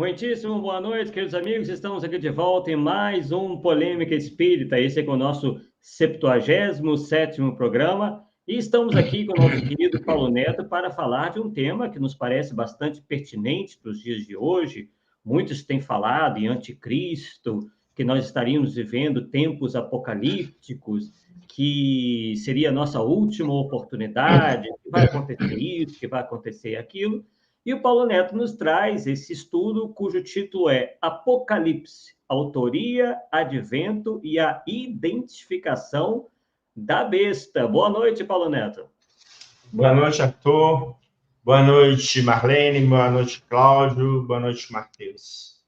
Muitíssimo boa noite, queridos amigos. Estamos aqui de volta em mais um Polêmica Espírita. Esse é o nosso 77º programa. E estamos aqui com o nosso querido Paulo Neto para falar de um tema que nos parece bastante pertinente para os dias de hoje. Muitos têm falado em anticristo, que nós estaríamos vivendo tempos apocalípticos, que seria a nossa última oportunidade, que vai acontecer isso, que vai acontecer aquilo. E o Paulo Neto nos traz esse estudo cujo título é Apocalipse, Autoria, Advento e a Identificação da Besta. Boa noite, Paulo Neto. Boa noite, Arthur. Boa noite, Marlene. Boa noite, Cláudio. Boa noite, Matheus.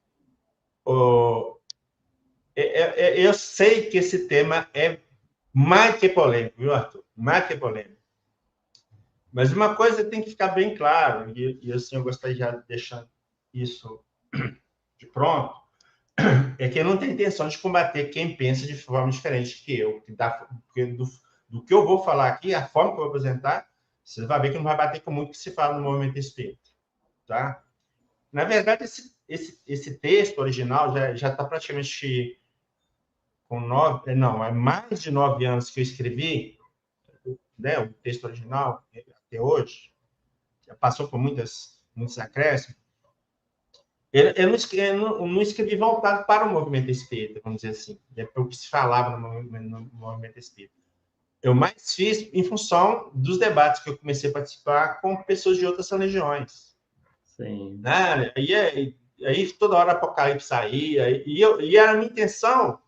Eu sei que esse tema é mais que polêmico, viu, Arthur? Mais que polêmico. Mas uma coisa tem que ficar bem claro, e assim eu gostaria de deixar isso de pronto, é que eu não tenho intenção de combater quem pensa de forma diferente que eu. Do que eu vou falar aqui, a forma que eu vou apresentar, você vai ver que não vai bater com muito que se fala no movimento espírita. Tá? Na verdade, esse texto original já está praticamente com é mais de 9 anos que eu escrevi, né, o texto original, até hoje, já passou por muitos acréscimos. Eu não escrevi voltado para o movimento espírita, vamos dizer assim, é o que se falava no movimento espírita. Eu mais fiz em função dos debates que eu comecei a participar com pessoas de outras religiões. Sim. Né? Aí toda hora Apocalipse saía, e a minha intenção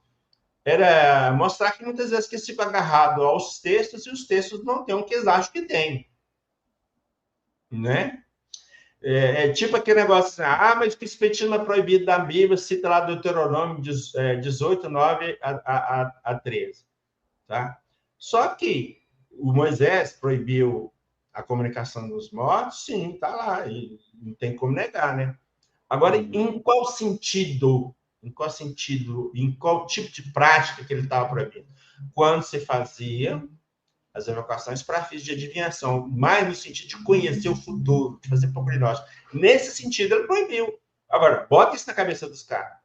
era mostrar que muitas vezes que fica agarrado aos textos e os textos não têm o que eles acham que tem. Né? É tipo aquele negócio assim, mas que espetismo é proibido da Bíblia, cita lá Deuteronômio 18, 9 a 13. Tá? Só que o Moisés proibiu a comunicação dos mortos, sim, está lá, e não tem como negar, né? Agora, em qual sentido, em qual tipo de prática que ele estava proibindo? Quando se fazia as evocações para fins de adivinhação, mais no sentido de conhecer o futuro, de fazer prognóstico. Nesse sentido, ele proibiu. Agora, bota isso na cabeça dos caras.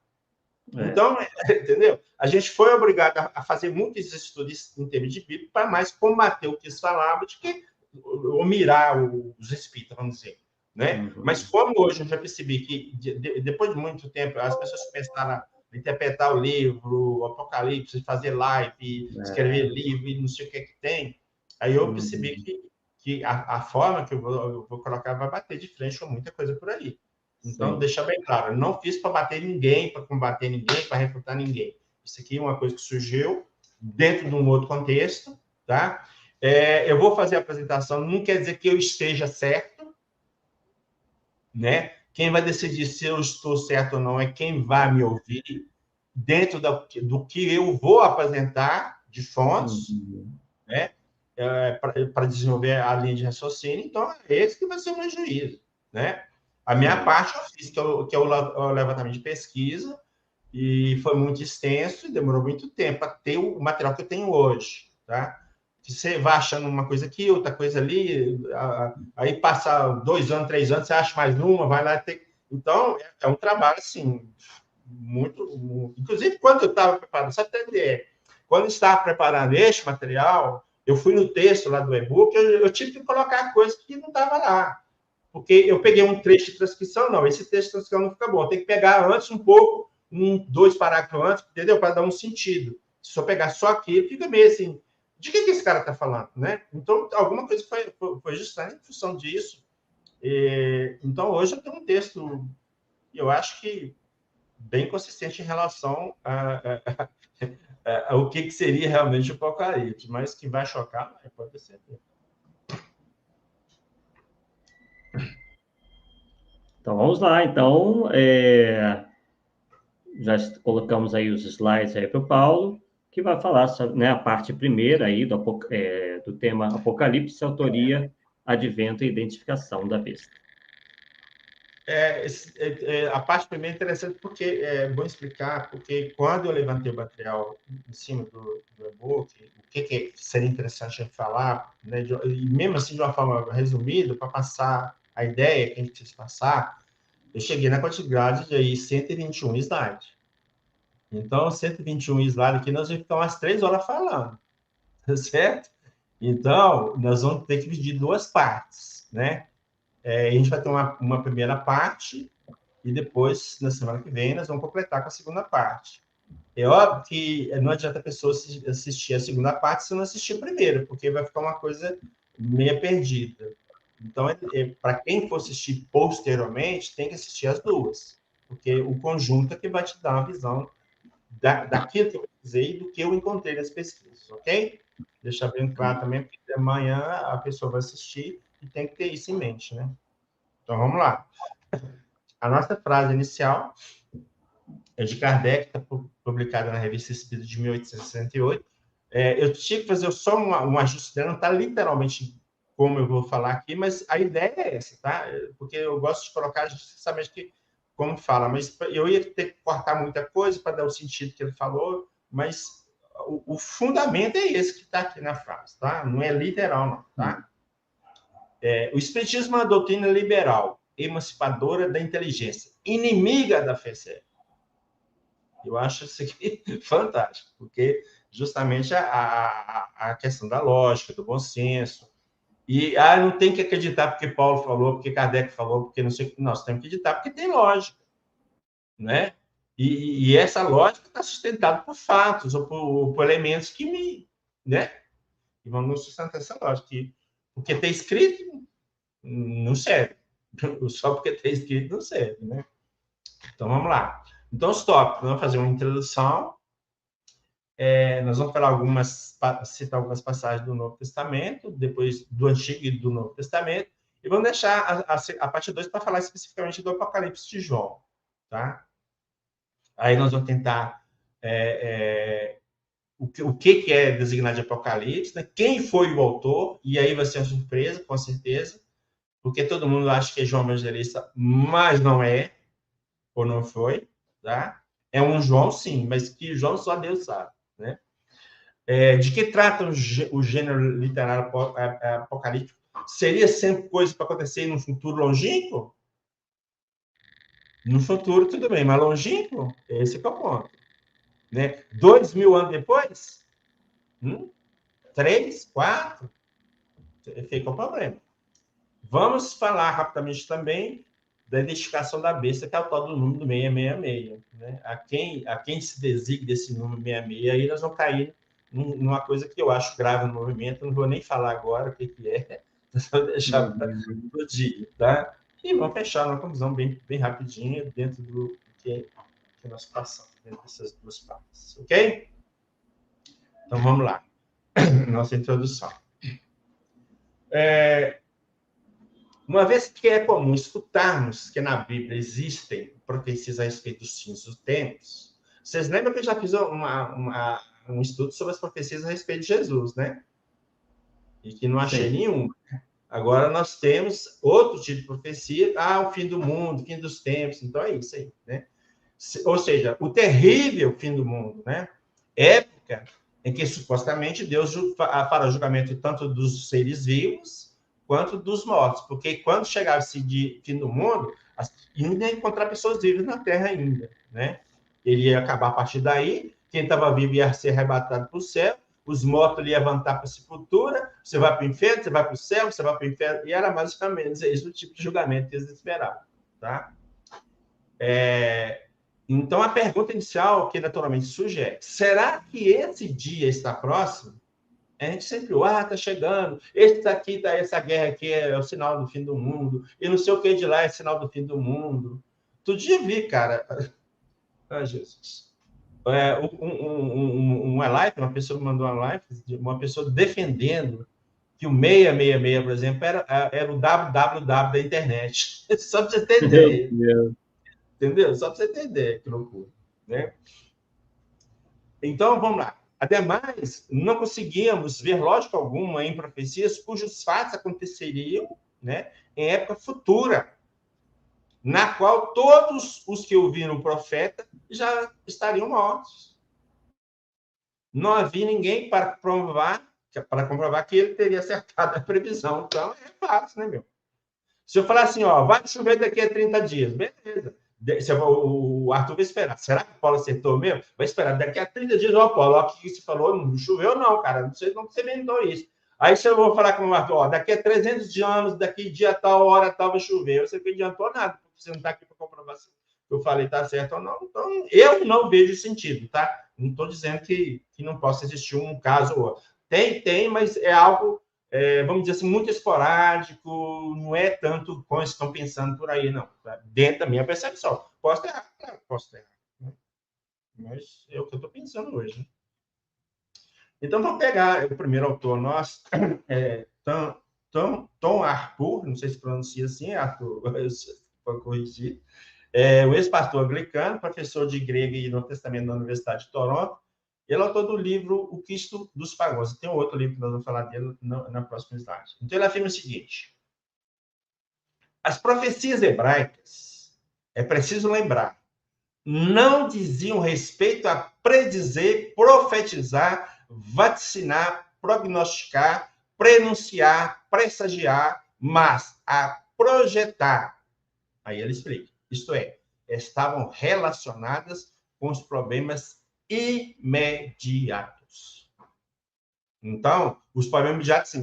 Então, entendeu? A gente foi obrigado a fazer muitos estudos em termos de Bíblia para mais combater o que eles falavam do que ou mirar os espíritos, vamos dizer. Né? Mas como hoje eu já percebi que, depois de muito tempo, as pessoas começaram a interpretar o livro, o Apocalipse, fazer live, escrever livro e não sei o que tem, aí eu percebi que a forma que eu vou colocar vai bater de frente com muita coisa por aí. Então, deixar bem claro, eu não fiz para bater ninguém, para combater ninguém, para refutar ninguém. Isso aqui é uma coisa que surgiu dentro de um outro contexto, tá? Eu vou fazer a apresentação, não quer dizer que eu esteja certo, né? Quem vai decidir se eu estou certo ou não é quem vai me ouvir, dentro do que eu vou apresentar de fontes, né? Para desenvolver a linha de raciocínio. Então, é esse que vai ser o meu juízo, né? A minha parte eu fiz, que é o levantamento de pesquisa, e foi muito extenso e demorou muito tempo para ter o material que eu tenho hoje, tá? Você vai achando uma coisa aqui, outra coisa ali, aí passa 2 anos, 3 anos, você acha mais uma, vai lá ter... Então, é um trabalho, assim, muito... Inclusive, quando eu estava preparando, só para entender, quando eu estava preparando este material, eu fui no texto lá do e-book, eu tive que colocar coisas que não estava lá. Porque eu peguei um trecho de transcrição, não, esse trecho de transcrição não fica bom. Tem que pegar antes um pouco, 2 parágrafos antes, entendeu? Para dar um sentido. Se eu pegar só aqui, fica meio assim, de que esse cara está falando, né? Então, alguma coisa foi justamente em função disso. Então, hoje eu tenho um texto, eu acho que bem consistente em relação ao que seria realmente o Apocalipse, mas que vai chocar, pode ter certeza. Então, vamos lá. Então, já colocamos aí os slides aí para o Paulo, que vai falar, né, a parte primeira aí do tema Apocalipse, autoria, advento e identificação da besta. A parte primeira é interessante porque é bom explicar, porque quando eu levantei o material em cima do e-book, o que seria interessante a gente falar, né, e mesmo assim de uma forma resumida, para passar a ideia que a gente quis passar, eu cheguei na quantidade de aí 121 slides. Então, 121 slides aqui, nós vamos ficar umas 3 horas falando, tá certo? Então, nós vamos ter que dividir 2 partes, né? A gente vai ter uma primeira parte e depois, na semana que vem, nós vamos completar com a segunda parte. É óbvio que não adianta a pessoa assistir a segunda parte se não assistir a primeira, porque vai ficar uma coisa meio perdida. Então, para quem for assistir posteriormente, tem que assistir as duas, porque o conjunto é que vai te dar uma visão daquilo que eu pesquisei e do que eu encontrei nas pesquisas, ok? Deixar bem claro também, porque amanhã a pessoa vai assistir e tem que ter isso em mente, né? Então, vamos lá. A nossa frase inicial é de Kardec, está publicada na Revista Espírita de 1868. Eu tive que fazer só um ajuste dela, não está literalmente como eu vou falar aqui, mas a ideia é essa, tá? Porque eu gosto de colocar justamente que, como fala, mas eu ia ter que cortar muita coisa para dar o sentido que ele falou, mas o fundamento é esse que está aqui na frase, tá? Não é literal, não, tá? O Espiritismo é uma doutrina liberal, emancipadora da inteligência, inimiga da fé cega. Eu acho isso aqui fantástico, porque justamente a questão da lógica, do bom senso, e não tem que acreditar porque Paulo falou, porque Kardec falou, porque não sei o que. Nós temos que acreditar porque tem lógica, né? E essa lógica está sustentada por fatos ou por elementos que né? E vamos sustentar essa lógica. Porque tem escrito, não serve. Só porque tem escrito, não serve, né? Então, vamos lá. Então, os tópicos. Vamos fazer uma introdução. Nós vamos falar citar algumas passagens do Novo Testamento, depois do Antigo e do Novo Testamento, e vamos deixar a parte 2 para falar especificamente do Apocalipse de João, tá? Aí nós vamos tentar o que é designado de Apocalipse, né? Quem foi o autor, e aí vai ser uma surpresa, com certeza, porque todo mundo acha que é João Evangelista, mas não é, ou não foi, tá? É um João, sim, mas que João só Deus sabe, né? De que trata o gênero literário apocalíptico? Seria sempre coisa para acontecer no futuro longínquo? No futuro, tudo bem, mas longínquo? Esse é o ponto. Né? 2000 anos depois? 3, 4? Fica o problema. Vamos falar rapidamente também da identificação da besta, que é o tal do número do 666. Né? A quem se designa desse número 666, aí nós vamos cair numa coisa que eu acho grave no movimento, não vou nem falar agora o que é, vou deixar para o dia, tá? E vamos fechar uma conclusão bem rapidinha dentro do que nós passamos, dentro dessas 2 partes, ok? Então, vamos lá. Nossa introdução. Uma vez que é comum escutarmos que na Bíblia existem profecias a respeito dos fins dos tempos, vocês lembram que eu já fiz um estudo sobre as profecias a respeito de Jesus, né? E que não achei nenhum. Agora nós temos outro tipo de profecia, o fim do mundo, fim dos tempos, então é isso aí, né? Ou seja, o terrível fim do mundo, né? Época em que supostamente Deus fará o julgamento tanto dos seres vivos quanto dos mortos, porque quando chegava esse fim do mundo, ainda ia encontrar pessoas vivas na Terra ainda, né? Ele ia acabar a partir daí, quem estava vivo ia ser arrebatado para o céu, os mortos iam levantar para a sepultura, você vai para o inferno, você vai para o céu, você vai para o inferno, e era mais ou menos esse o tipo de julgamento que eles esperavam, tá? Então, a pergunta inicial que naturalmente surge é: será que esse dia está próximo? A gente sempre, está chegando, essa guerra aqui é o sinal do fim do mundo, e não sei o que de lá é sinal do fim do mundo. Tu devia vir, cara. Jesus. Uma live, uma pessoa mandou uma live, uma pessoa defendendo que o 666, por exemplo, era o www da internet. Só para você ter ideia. Entendeu? Só para você ter ideia, que loucura. Né? Então, vamos lá. Ademais, não conseguíamos ver lógica alguma em profecias cujos fatos aconteceriam, né, em época futura, na qual todos os que ouviram o profeta já estariam mortos. Não havia ninguém para comprovar que ele teria acertado a previsão. Então, é fácil, né, meu? Se eu falar assim, ó, vai chover daqui a 30 dias, beleza. O Arthur vai esperar. Será que o Paulo acertou mesmo? Vai esperar. Daqui a 30 dias, ó, Paulo, ó, o que você falou? Não choveu, não, cara. Não sei, não você inventou isso. Aí se eu vou falar com o Arthur, ó, daqui a 300 anos, daqui dia tal, hora tal, vai chover. Você não adiantou nada, porque você não está aqui para comprovar se eu falei está certo ou não. Então, eu não vejo sentido, tá? Não estou dizendo que não possa existir um caso ou outro. Tem, mas é algo, vamos dizer assim, muito esporádico, não é tanto como estão pensando por aí, não. Tá? Dentro da minha percepção. Posso errar, claro, posso errar. Né? Mas é o que eu estou pensando hoje. Né? Então, vamos pegar o primeiro autor nosso, Tom Arthur, não sei se pronuncia assim, Arthur, pode corrigir, o ex-pastor anglicano, professor de grego e Novo Testamento na Universidade de Toronto. Ele é autor do livro O Cristo dos Pagãos. Tem um outro livro que nós vamos falar dele na próxima slide. Então, ele afirma o seguinte: as profecias hebraicas, é preciso lembrar, não diziam respeito a predizer, profetizar, vaticinar, prognosticar, prenunciar, pressagiar, mas a projetar. Aí ele explica. Isto é, estavam relacionadas com os problemas imediatos. Então, os problemas imediatos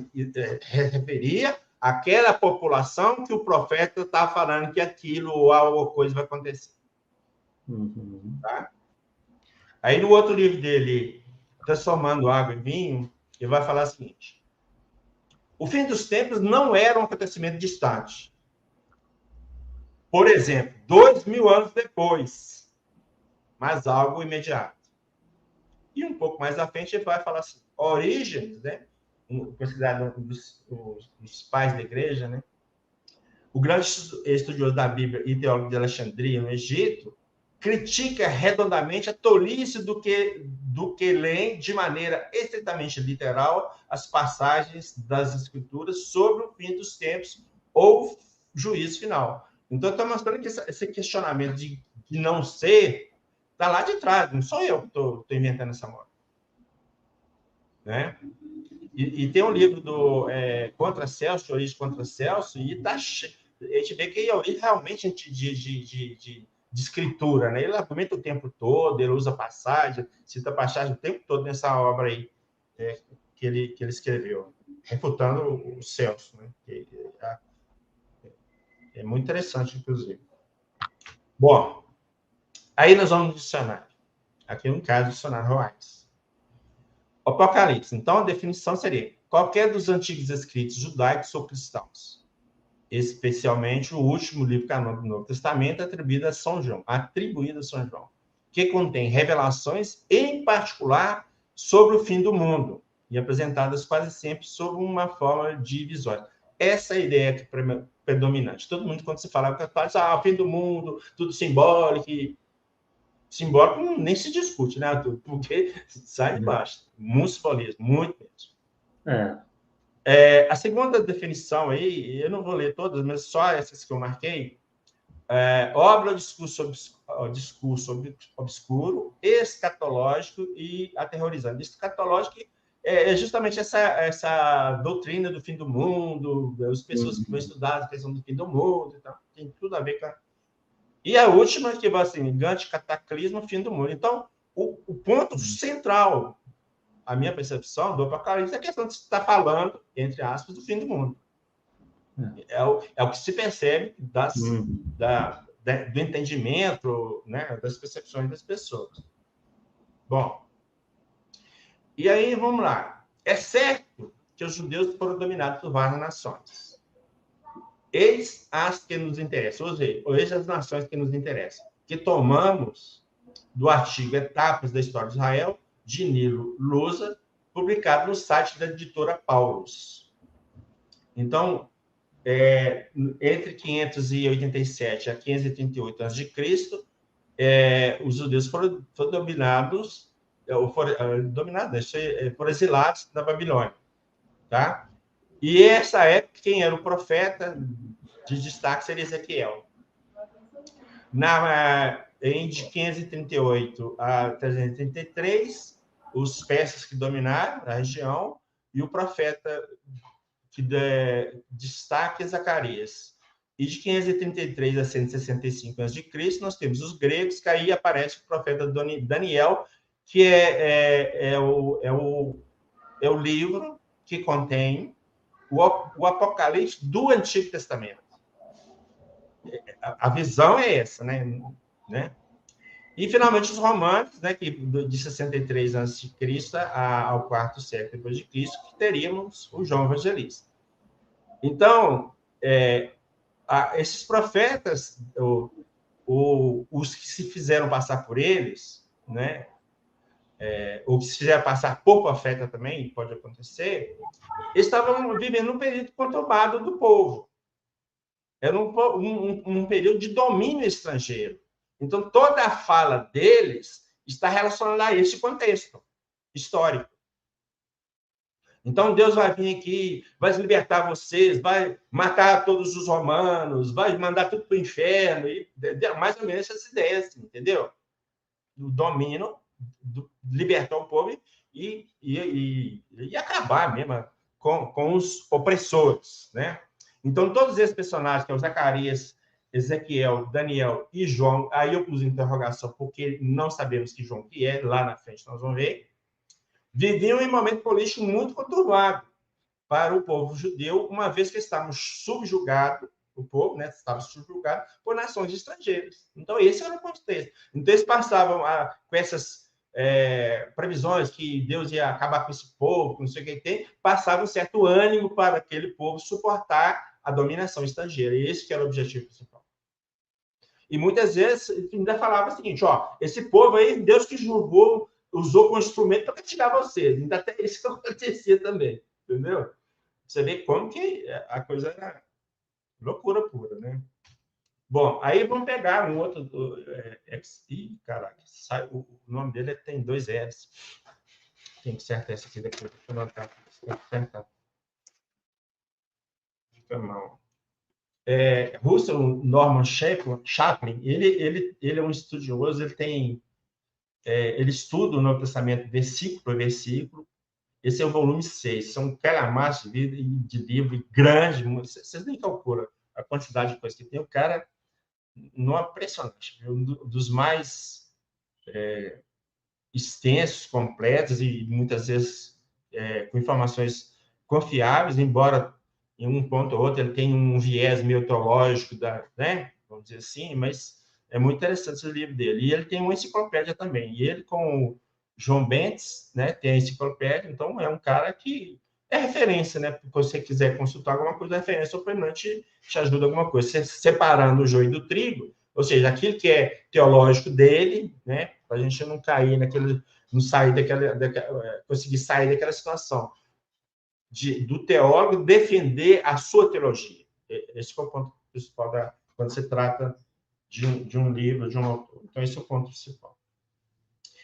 referia àquela população que o profeta está falando que aquilo ou alguma coisa vai acontecer. Uhum. Tá? Aí, no outro livro dele, Transformando Água em Vinho, ele vai falar o seguinte: o fim dos tempos não era um acontecimento distante. Por exemplo, 2000 anos depois, mas algo imediato. E um pouco mais à frente ele vai falar assim, Orígenes, né? Considerado um dos pais da igreja, né? O grande estudioso da Bíblia e teólogo de Alexandria, no Egito, critica redondamente a tolice do que lê de maneira estritamente literal as passagens das Escrituras sobre o fim dos tempos ou juízo final. Então, estou mostrando que esse questionamento de não ser está lá de trás, não sou eu que estou inventando essa moda. Né? E tem um livro do Contra Celso, Origem Contra Celso, e tá cheio. A gente vê que ele realmente de escritura, né? Ele argumenta o tempo todo, ele usa passagem, cita passagem o tempo todo nessa obra aí que ele escreveu, refutando o Celso, né? É muito interessante, inclusive. Bom, aí nós vamos no dicionário. Aqui no caso, o dicionário Roares. Apocalipse. Então, a definição seria qualquer dos antigos escritos judaicos ou cristãos, especialmente o último livro canônico do Novo Testamento, atribuído a São João, que contém revelações, em particular, sobre o fim do mundo, e apresentadas quase sempre sob uma forma de visões. Essa é a ideia que é predominante. Todo mundo, quando se fala, o fim do mundo, tudo simbólico, nem se discute, né, Arthur? Porque sai de baixo. Muito simbolismo, muito mesmo. A segunda definição aí, eu não vou ler todas, mas só essas que eu marquei, obra ou discurso obscuro, escatológico e aterrorizante. Escatológico é justamente essa doutrina do fim do mundo, as pessoas que vão estudar a questão do fim do mundo, então, tem tudo a ver com E a última, que vai assim, gigante cataclismo, fim do mundo. Então, o ponto central, a minha percepção do Apocalipse, é a questão de estar falando, entre aspas, do fim do mundo. É o que se percebe do entendimento, né, das percepções das pessoas. Bom, e aí, vamos lá. É certo que os judeus foram dominados por várias nações. Eis as que nos interessam, ou seja, as nações que nos interessam, que tomamos do artigo Etapas da História de Israel, de Nilo Lusa, publicado no site da editora Paulus. Então, entre 587 a 538 a.C., os judeus foram dominados, foram exilados da Babilônia. Tá? E essa época, quem era o profeta de destaque seria Ezequiel. De 538 a 333, os persas que dominaram a região, e o profeta que destaque é Zacarias. E de 533 a 165 a.C., nós temos os gregos, que aí aparece o profeta Daniel, que é o livro que contém o Apocalipse do Antigo Testamento. A visão é essa, né? E, finalmente, os romanos, né, que de 63 a.C. ao quarto século depois de Cristo, que teríamos o João Evangelista. Então, esses profetas, os que se fizeram passar por eles, né, ou que se fizeram passar por profeta também, pode acontecer, eles estavam vivendo um período conturbado do povo. Era um período de domínio estrangeiro. Então, toda a fala deles está relacionada a esse contexto histórico. Então, Deus vai vir aqui, vai libertar vocês, vai matar todos os romanos, vai mandar tudo para o inferno, e mais ou menos essas ideias, assim, entendeu? Do domínio, libertar o povo e acabar mesmo com os opressores, né? Então, todos esses personagens, que é o Zacarias, Ezequiel, Daniel e João, aí eu pus interrogação, porque não sabemos que João que é, lá na frente nós vamos ver, viviam em um momento político muito conturbado para o povo judeu, uma vez que estávamos subjugados, o povo, né, estava subjugado por nações estrangeiras. Então, esse era o contexto. Então, eles passavam com essas previsões que Deus ia acabar com esse povo, com não sei o que tem, passava um certo ânimo para aquele povo suportar a dominação estrangeira. E esse que era o objetivo principal. E muitas vezes ainda falava o seguinte, esse povo aí, Deus que julgou, usou como instrumento para castigar vocês. Ainda até isso que acontecia também, entendeu? Você vê como que a coisa era loucura pura, né? Bom, aí vamos pegar um outro... Ih, caraca, o nome dele tem 2 L's. Tem que acertar esse aqui depois. Deixa eu anotar. Tem que acertar. Fica mal. Russell Norman Chaplin, ele é um estudioso, ele estuda o Novo Testamento versículo por versículo. Esse é o volume 6, são um calhamaço de livro grande, vocês nem calculam a quantidade de coisa que tem. O cara não é impressionante, um dos mais extensos, completos e muitas vezes com informações confiáveis, embora em um ponto ou outro ele tenha um viés meio teológico, né? Vamos dizer assim, mas é muito interessante esse livro dele. E ele tem uma enciclopédia também. E ele, com o João Bentes, né, tem a enciclopédia, então é um cara que é referência, né? Se você quiser consultar alguma coisa, a referência operante te ajuda alguma coisa. Separando o joio do trigo, ou seja, aquilo que é teológico dele, né? Para a gente não cair não sair conseguir sair daquela situação do teólogo defender a sua teologia. Esse é o ponto principal quando se trata de um livro, de um autor. Então, esse é o ponto principal.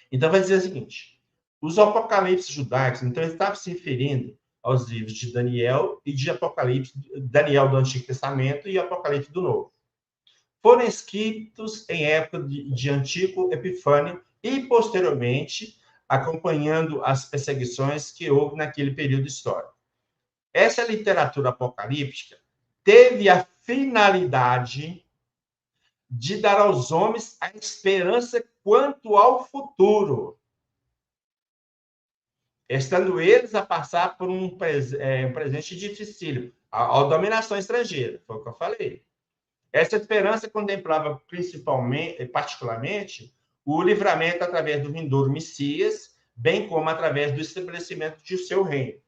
Então, vai dizer o seguinte, os apocalipses judaicos, então, ele estava se referindo aos livros de Daniel e de Apocalipse, Daniel do Antigo Testamento e Apocalipse do Novo. Foram escritos em época de Antíoco Epifânio e, posteriormente, acompanhando as perseguições que houve naquele período histórico. Essa literatura apocalíptica teve a finalidade de dar aos homens a esperança quanto ao futuro, estando eles a passar por um presente dificílimo, a dominação estrangeira, foi o que eu falei. Essa esperança contemplava particularmente, o livramento através do vindouro Messias, bem como através do estabelecimento de seu reino.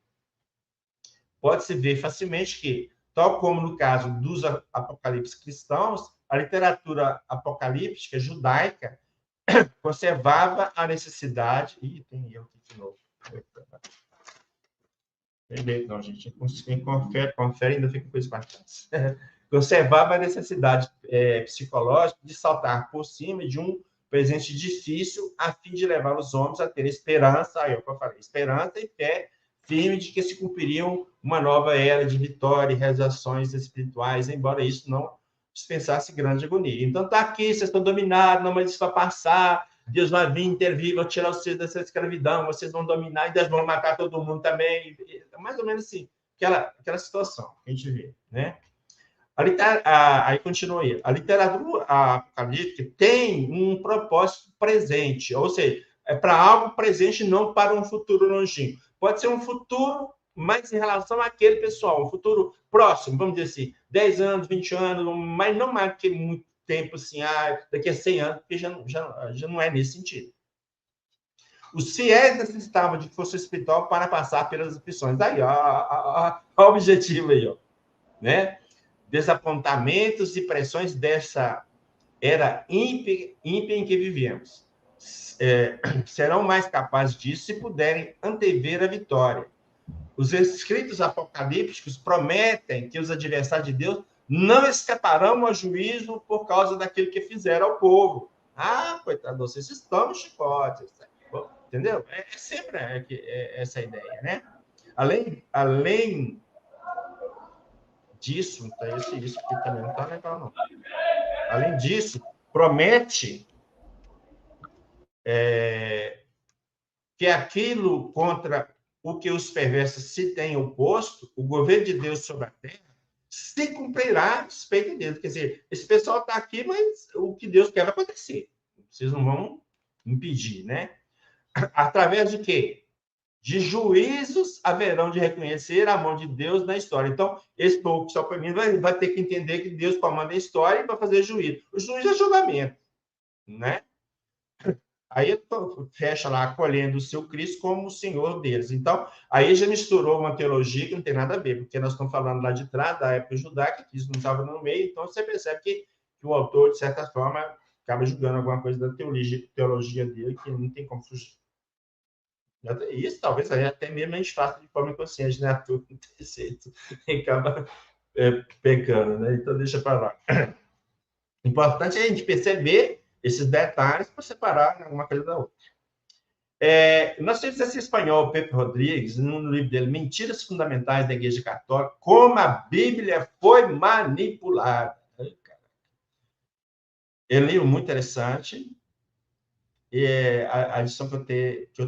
Pode-se ver facilmente que, tal como no caso dos apocalipses cristãos, a literatura apocalíptica judaica conservava a necessidade... Ih, tem eu aqui de novo. Não, gente. Confere ainda fica com coisa para trás. Conservava a necessidade psicológica de saltar por cima de um presente difícil a fim de levar os homens a ter esperança, aí eu falei, esperança e fé firme de que se cumpririam uma nova era de vitória e realizações espirituais, embora isso não dispensasse grande agonia. Então, está aqui, vocês estão dominados, não, mas isso vai passar, Deus vai vir, intervir, vai tirar vocês dessa escravidão, vocês vão dominar e Deus vão matar todo mundo também. Mais ou menos assim, aquela situação que a gente vê, né? Aí continua aí. A literatura apocalíptica tem um propósito presente, ou seja, é para algo presente, não para um futuro longínquo. Pode ser um futuro, mas em relação àquele pessoal, um futuro próximo, vamos dizer assim, 10 anos, 20 anos, mas não mais que muito tempo, assim, daqui a 100 anos, porque já não é nesse sentido. Os fiéis necessitavam de força espiritual para passar pelas aflições. Daí, ó, o objetivo aí, ó, né? Desapontamentos e pressões dessa era ímpia em que vivemos. Serão mais capazes disso se puderem antever a vitória. Os escritos apocalípticos prometem que os adversários de Deus não escaparão ao juízo por causa daquilo que fizeram ao povo. Ah, coitado, vocês estão no chicote. Entendeu? Sempre essa ideia, né? Além disso, então, isso aqui também não está legal, não. Além disso, promete que aquilo contra o que os perversos se têm oposto, o governo de Deus sobre a terra, se cumprirá a respeito deles. Quer dizer, esse pessoal está aqui, mas o que Deus quer vai acontecer. Vocês não vão impedir, né? Através de quê? De juízos haverão de reconhecer a mão de Deus na história. Então, esse povo que está oprimido vai ter que entender que Deus comanda a história e vai fazer juízo. O juízo é julgamento, né? Aí fecha lá, acolhendo o seu Cristo como o Senhor deles. Então, aí já misturou uma teologia que não tem nada a ver, porque nós estamos falando lá de trás, da época judaica, que isso não estava no meio, então você percebe que o autor, de certa forma, acaba julgando alguma coisa da teologia dele que não tem como fugir. Isso talvez até mesmo a gente faça de forma inconsciente, né? Tudo jeito e acaba pecando, né? Então deixa para lá. Importante é a gente perceber esses detalhes para separar uma coisa da outra. Nós temos esse espanhol, Pepe Rodrigues, no livro dele, Mentiras Fundamentais da Igreja Católica, como a Bíblia foi manipulada. É um livro muito interessante. A edição que eu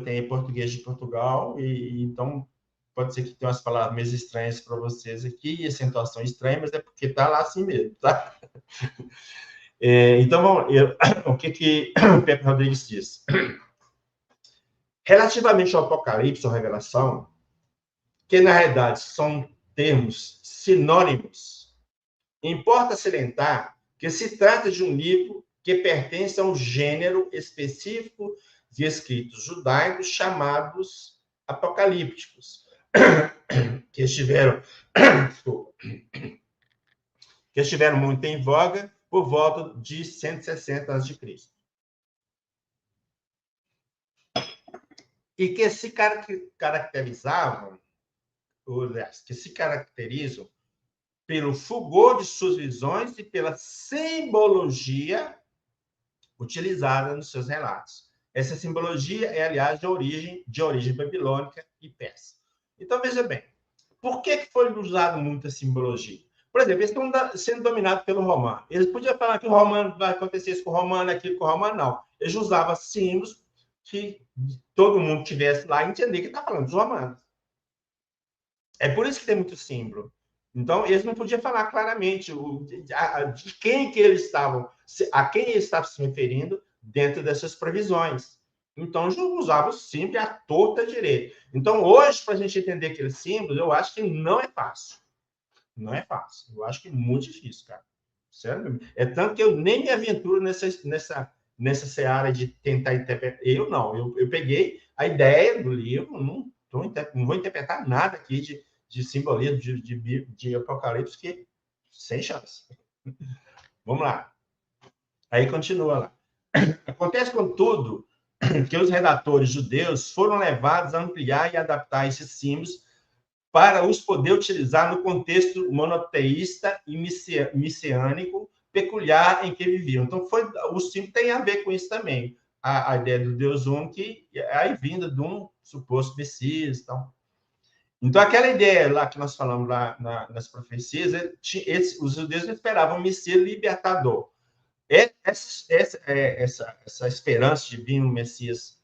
tenho em português de Portugal, e então pode ser que tenha umas palavras meio estranhas para vocês aqui, e acentuação estranha, mas é porque está lá assim mesmo, tá? Então, o que o Pepe Rodrigues diz? Relativamente ao Apocalipse, ou Revelação, que na realidade são termos sinônimos, importa salientar que se trata de um livro que pertence a um gênero específico de escritos judaicos chamados apocalípticos, que estiveram muito em voga por volta de 160 a.C. E que se caracterizavam, ou que se caracterizam pelo fulgor de suas visões e pela simbologia utilizada nos seus relatos. Essa simbologia é, aliás, de origem babilônica e persa. Então, veja bem, por que foi usado muito a simbologia? Por exemplo, eles estão sendo dominados pelo romano. Eles podiam falar que o romano vai acontecer isso com o romano, aquilo com o romano, não. Eles usavam símbolos que todo mundo tivesse lá e entender que está falando dos romanos. É por isso que tem muito símbolo. Então, eles não podiam falar claramente de quem que eles estavam, a quem eles estavam se referindo dentro dessas previsões. Então, usavam sempre a torta direita. Então, hoje, para a gente entender aqueles símbolos, eu acho que não é fácil. Não é fácil. Eu acho que é muito difícil, cara. Sério. É tanto que eu nem me aventuro nessa seara de tentar interpretar. Eu não. Eu peguei a ideia do livro, não vou interpretar nada aqui de simbolismo, de Apocalipse, que sem chance. Vamos lá. Aí continua lá. Acontece, contudo, que os redatores judeus foram levados a ampliar e adaptar esses símbolos para os poder utilizar no contexto monoteísta e messiânico peculiar em que viviam. Então, o símbolo tem a ver com isso também. A ideia do Deus único, que é a vinda de um suposto Messias. Então, aquela ideia lá que nós falamos lá nas profecias, os judeus esperavam um Messias libertador. Essa esperança de vir um Messias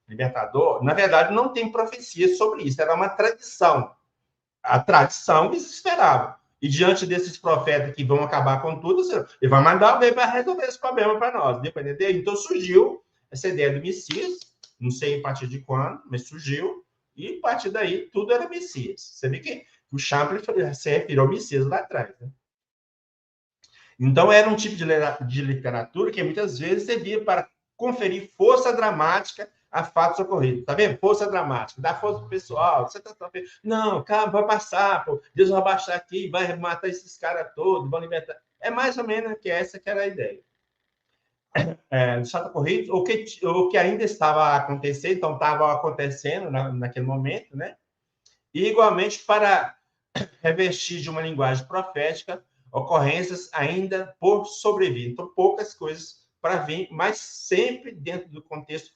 libertador, na verdade, não tem profecia sobre isso. Era uma tradição. A tradição eles esperavam. E diante desses profetas que vão acabar com tudo, ele vai mandar alguém para resolver esse problema para nós. Deu para entender? Então surgiu essa ideia do Messias, não sei a partir de quando, mas surgiu, e a partir daí tudo era Messias. Você vê que o Champlin se referiu ao Messias lá atrás. Né? Então era um tipo de literatura que muitas vezes servia para conferir força dramática a fatos ocorridos. Tá vendo? Força dramática. Dá força pro pessoal. Você tá não, calma, vai passar. Pô. Deus vai baixar aqui, vai matar esses caras todos, vão libertar. É mais ou menos que essa que era a ideia. Dos fatos ocorridos, o que ainda estava acontecendo, então estava acontecendo naquele momento, né? E, igualmente, para revestir de uma linguagem profética, ocorrências ainda por sobrevir. Então, poucas coisas para vir, mas sempre dentro do contexto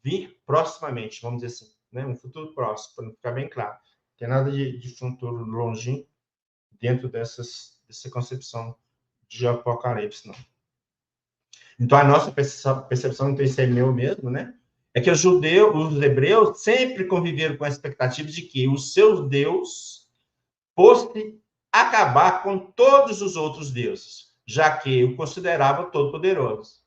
vir proximamente, vamos dizer assim, né? Um futuro próximo, para ficar bem claro. Não tem nada de futuro longínquo dentro dessa concepção de Apocalipse, não. Então, a nossa percepção, então isso é meu mesmo, né? É que os hebreus sempre conviveram com a expectativa de que o seu Deus fosse acabar com todos os outros deuses, já que o considerava todo-poderoso.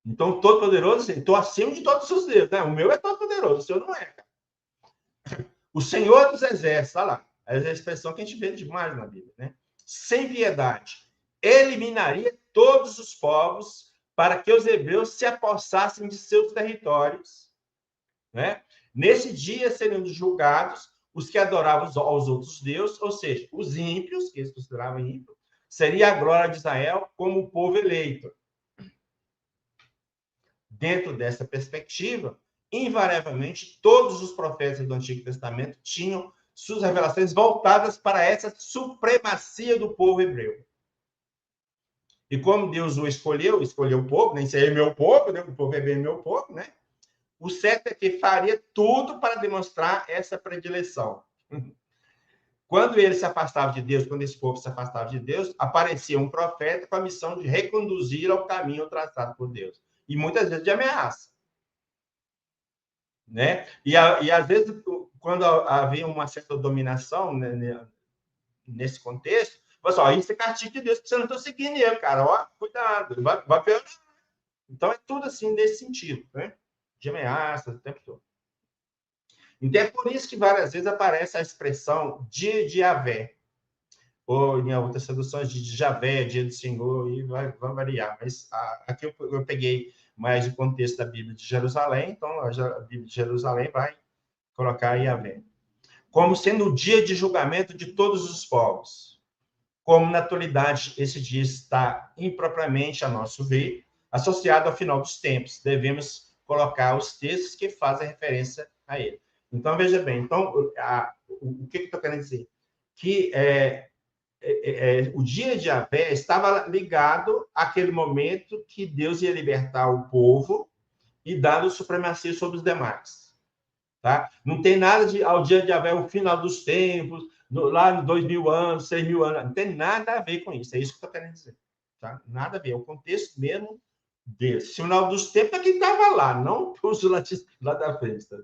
Então, todo-poderoso, estou acima de todos os deuses. Né? O meu é todo-poderoso, o seu não é. O Senhor dos Exércitos, olha lá, é a expressão que a gente vê demais na Bíblia, né? Sem piedade, eliminaria todos os povos para que os hebreus se apossassem de seus territórios. Né? Nesse dia seriam julgados os que adoravam aos outros deuses, ou seja, os ímpios, que eles consideravam ímpios, seria a glória de Israel como o povo eleito. Dentro dessa perspectiva, invariavelmente, todos os profetas do Antigo Testamento tinham suas revelações voltadas para essa supremacia do povo hebreu. E como Deus o escolheu o povo, nem sei é meu povo, né? O povo é bem meu povo, né? O certo é que faria tudo para demonstrar essa predileção. Quando ele se afastava de Deus, quando esse povo se afastava de Deus, aparecia um profeta com a missão de reconduzir ao caminho traçado por Deus. E muitas vezes de ameaça. Né? E às vezes, quando havia uma certa dominação, né, nesse contexto, você, ó, isso é castigo de Deus, porque você não está seguindo ele, cara. Ó, cuidado, vai piorar. Então, é tudo assim nesse sentido, né? De ameaças o tempo todo. Então, é por isso que várias vezes aparece a expressão dia de Yahvé, ou em outras traduções de Javé, dia do Senhor, e vai variar. Mas aqui eu peguei mais o contexto da Bíblia de Jerusalém, então a Bíblia de Jerusalém vai colocar Yahvé. Como sendo o dia de julgamento de todos os povos. Como, na atualidade, esse dia está impropriamente, a nosso ver, associado ao final dos tempos. Devemos colocar os textos que fazem referência a ele. Então, veja bem, então, o que eu estou querendo dizer? Que o dia de Yahvé estava ligado àquele momento que Deus ia libertar o povo e dar supremacia sobre os demais. Tá? Não tem nada de ao dia de Yahvé, o final dos tempos, lá em 2.000 anos, 6.000 anos, não tem nada a ver com isso, é isso que eu estou querendo dizer. Tá? Nada a ver, é o contexto mesmo desse. O final dos tempos é quem estava lá, não os lá da frente. Tá?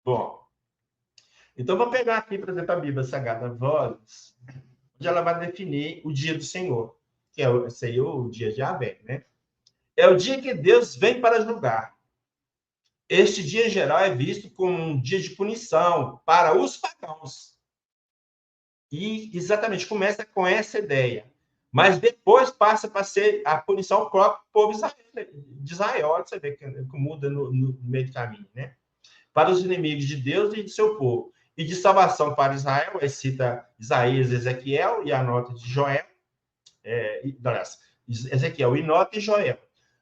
Bom, então vou pegar aqui, por exemplo, a Bíblia Sagrada Vozes, onde ela vai definir o dia do Senhor, que é o dia de Yahvé, né? É o dia que Deus vem para julgar. Este dia, em geral, é visto como um dia de punição para os pagãos. E exatamente começa com essa ideia. Mas depois passa para ser a punição ao próprio povo de Israel. Você vê que muda no meio do caminho, né? Para os inimigos de Deus e de seu povo. E de salvação para Israel, aí cita Isaías, Ezequiel e a nota de Joel. Ezequiel, e nota e Joel.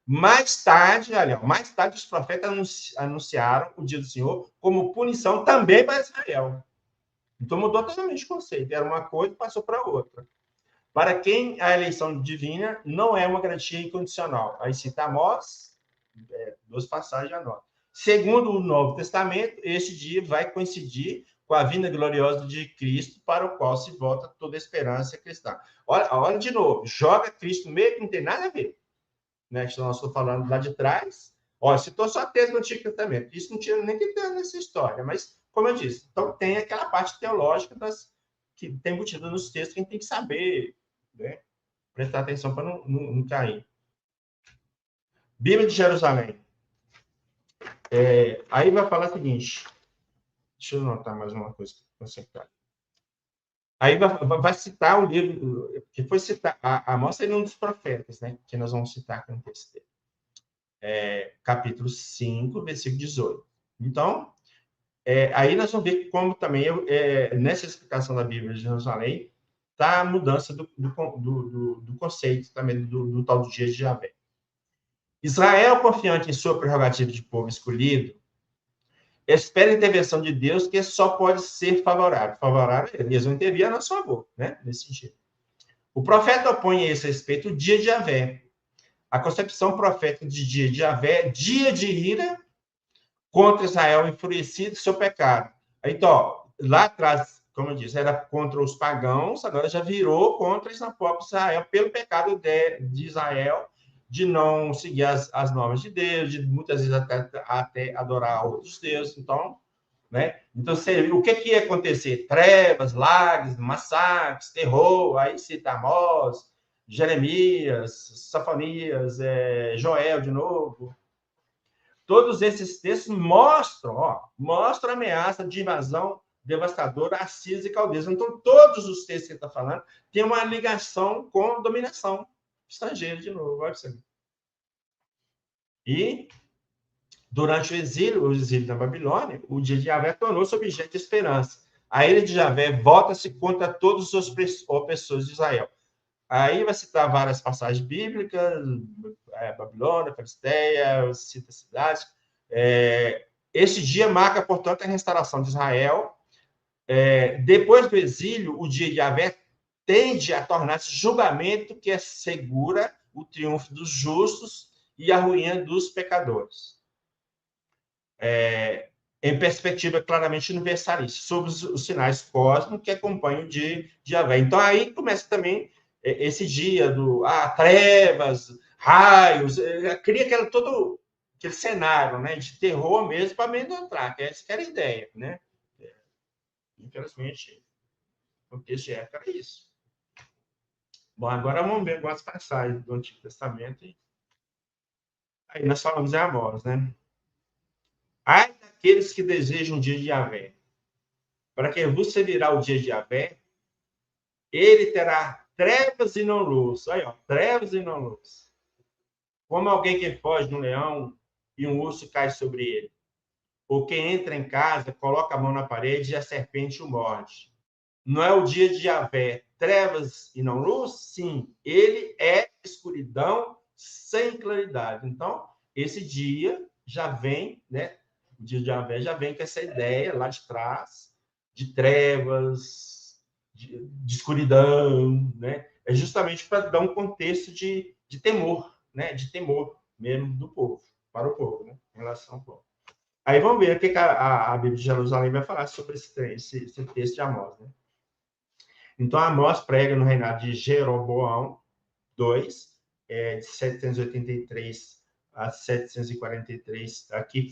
Mais tarde, os profetas anunciaram o dia do Senhor como punição também para Israel. Então mudou totalmente o conceito. Era uma coisa e passou para outra. Para quem a eleição divina não é uma garantia incondicional. Aí cita Amós, 2 passagens a nota. Segundo o Novo Testamento, este dia vai coincidir com a vinda gloriosa de Cristo, para o qual se volta toda a esperança cristã. Olha de novo, joga Cristo meio que não tem nada a ver. Né? Então, nós estamos falando lá de trás. Olha, citou só texto do Antigo Testamento. Isso não tinha nem que ter nessa história, mas como eu disse, então tem aquela parte teológica que tem embutida nos textos que a gente tem que saber, né? Prestar atenção para não cair. Bíblia de Jerusalém. Aí vai falar o seguinte. Deixa eu anotar mais uma coisa para você. Aí vai citar o livro que foi citar. Amós é um dos profetas, né? Que nós vamos citar aqui no texto dele. Capítulo 5, versículo 18. Então, aí nós vamos ver como também, nessa explicação da Bíblia de Jerusalém, está a mudança do conceito também do tal do dia de Javé. Israel, confiante em sua prerrogativa de povo escolhido, espera a intervenção de Deus, que só pode ser favorável. Favorável, eles vão intervir a nosso favor, né? Nesse sentido. O profeta opõe a esse respeito o dia de Javé. A concepção profética de dia de Javé, dia de ira contra Israel enfurecido do seu pecado. Então, lá atrás, como eu disse, era contra os pagãos, agora já virou contra o próprio Israel, pelo pecado de Israel, de não seguir as normas de Deus, de muitas vezes até adorar outros deuses. Então, né? Então, o que ia acontecer? Trevas, lágrimas, massacres, terror, aí cita Amós, Jeremias, Sofonias, Joel de novo. Todos esses textos mostram a ameaça de invasão devastadora a Sírios e Caldeus. Então, todos os textos que ele está falando têm uma ligação com dominação estrangeira, de novo. Olha isso aí. E, durante o exílio da Babilônia, o dia de Javé tornou-se objeto de esperança. A ilha de Javé volta-se contra todos os opressores de Israel. Aí vai citar várias passagens bíblicas, Babilônia, Filisteia, cita cidades. Este dia marca, portanto, a restauração de Israel. Depois do exílio, o dia de Javé tende a tornar-se julgamento que assegura o triunfo dos justos e a ruína dos pecadores. Em perspectiva claramente universalista, sobre os sinais cósmicos que acompanham o dia de Javé. Então, aí começa também esse dia trevas, raios, cria todo aquele cenário, né, de terror mesmo para amedrontar, que essa era a ideia, né? Infelizmente, o texto de época era isso. Bom, agora vamos ver algumas passagens do Antigo Testamento. Aí nós falamos em Amós, né? Ai daqueles que desejam o dia de Javé, para que vos servirá o dia de Javé, ele terá trevas e não luz. Aí, trevas e não luz. Como alguém que foge de um leão e um urso cai sobre ele. Ou quem entra em casa, coloca a mão na parede e a serpente o morde. Não é o dia de Javé, trevas e não luz? Sim, ele é escuridão sem claridade. Então, esse dia já vem, né? O dia de Javé já vem com essa ideia lá de trás, de trevas, de escuridão, né? É justamente para dar um contexto de temor, né? De temor mesmo do povo, para o povo, né? Em relação ao povo. Aí vamos ver o que a Bíblia de Jerusalém vai falar sobre esse texto de Amós, né? Então, Amós prega no reinado de Jeroboão II, de 783 a 743. Aqui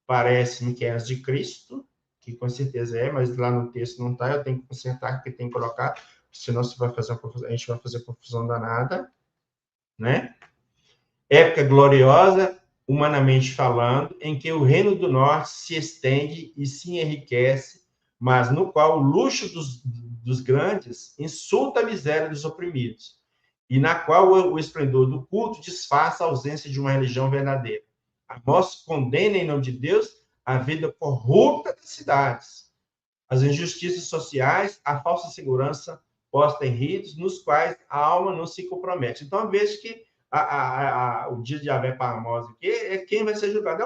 parece-me que é antes de Cristo, que com certeza mas lá no texto não está. Eu tenho que consertar, porque tem que colocar, senão você vai fazer a gente vai fazer confusão danada, né? Época gloriosa, humanamente falando, em que o reino do norte se estende e se enriquece, mas no qual o luxo dos grandes insulta a miséria dos oprimidos, e na qual o esplendor do culto disfarça a ausência de uma religião verdadeira. Amós condena, em nome de Deus, a vida corrupta das cidades, as injustiças sociais, a falsa segurança posta em ritos, nos quais a alma não se compromete. Então, eu vejo que o dia de Javé para Amós aqui quem vai ser julgado é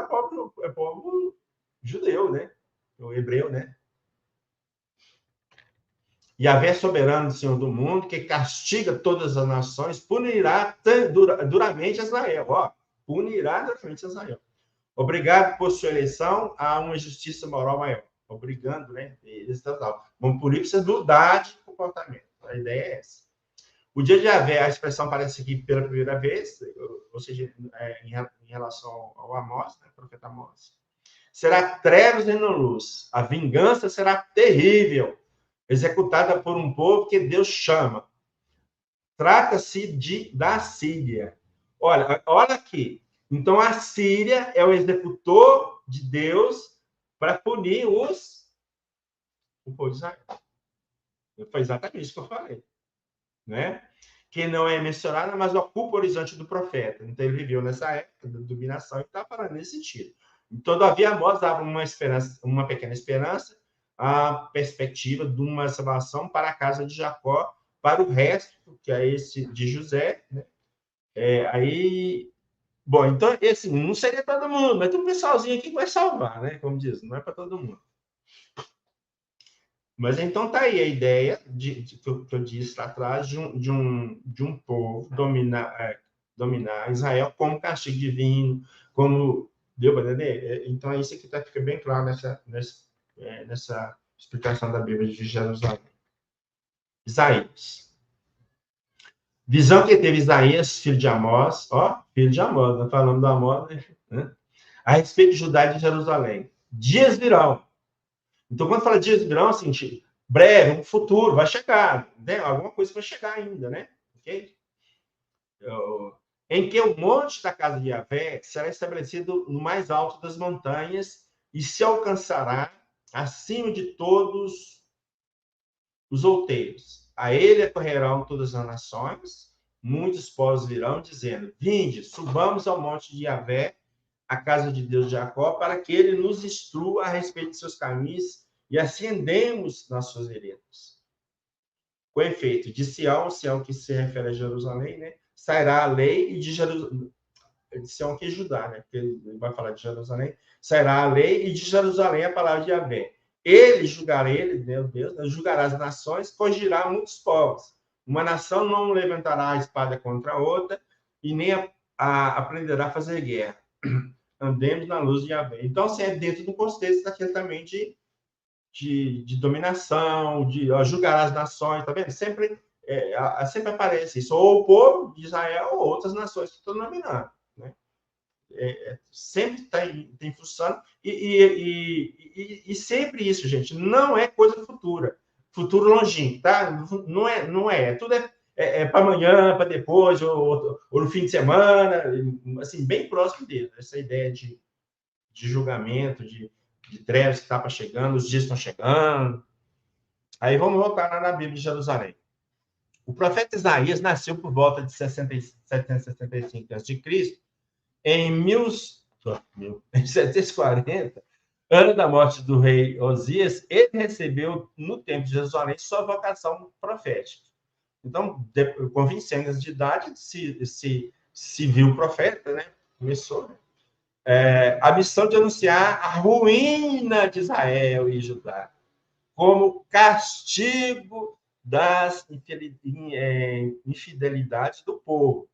o povo judeu, né? O hebreu, né? Javé é soberano, Senhor do mundo, que castiga todas as nações, punirá duramente Israel. Punirá duramente Israel. Obrigado por sua eleição a uma justiça moral maior. Obrigando, né? Vamos punir por você mudar de comportamento. A ideia é essa. O dia de Javé, a expressão aparece aqui pela primeira vez, ou seja, em relação ao Amós, né? Profeta Amós. será trevas e não luz. A vingança será terrível, executada por um povo que Deus chama. Trata-se da Síria. Olha aqui. Então, a Síria é o executor de Deus para punir o povo de Israel. Foi exatamente isso que eu falei. Né? Que não é mencionada, mas ocupa o horizonte do profeta. Então, ele viveu nessa época da dominação e está falando nesse sentido. Todavia, Amós dava uma pequena esperança, a perspectiva de uma salvação para a casa de Jacó, para o resto, que é esse de José. Né? Bom, então, esse não seria todo mundo, mas tem um pessoalzinho aqui que vai salvar, né? Como diz, não é para todo mundo. Mas então tá aí a ideia que eu disse lá atrás de um povo dominar Israel como castigo divino, como deu para entender? Então é isso que fica bem claro nessa explicação da Bíblia de Jerusalém. Isaías. Visão que teve Isaías, filho de Amós, filho de Amós, nós falamos do Amós, né? A respeito de Judá e de Jerusalém. Dias virão. Então, quando fala dias virão, assim, breve, um futuro, vai chegar, né? Alguma coisa vai chegar ainda, né? Ok? Em que o monte da casa de Yahvé será estabelecido no mais alto das montanhas e se alcançará acima de todos os outeiros. A ele acorrerão todas as nações, muitos povos virão, dizendo: vinde, subamos ao monte de Yahvé, a casa de Deus de Jacó, para que ele nos instrua a respeito de seus caminhos e assim andemos nas suas veredas. Com efeito, de Sião que se refere a Jerusalém, né? Sairá a lei e de Jerusalém, de Sião que é Judá, né? Porque ele vai falar de Jerusalém, sairá a lei e de Jerusalém a palavra de Yahvé. Ele, meu Deus, julgará as nações, corrigirá muitos povos. Uma nação não levantará a espada contra a outra e nem aprenderá a fazer guerra. Andemos na luz de Yahvé. Então, assim, é dentro do contexto daquele também de dominação, de julgar as nações, tá vendo? Sempre aparece isso, ou o povo de Israel ou outras nações que estão dominando, né? Sempre tem função, e sempre isso, gente, não é coisa futura, futuro longínquo, tá? Não é, tudo é para amanhã, para depois, ou no fim de semana, assim, bem próximo dele, essa ideia de julgamento, de trevas que está chegando, os dias estão chegando. Aí vamos voltar lá na Bíblia de Jerusalém. O profeta Isaías nasceu por volta de 765 a.C., em 1740, ano da morte do rei Osias, ele recebeu, no tempo de Jerusalém, sua vocação profética. Então, com 20 anos de idade, se viu profeta, né? Começou, né? A missão de anunciar a ruína de Israel e Judá, como castigo das infidelidades do povo.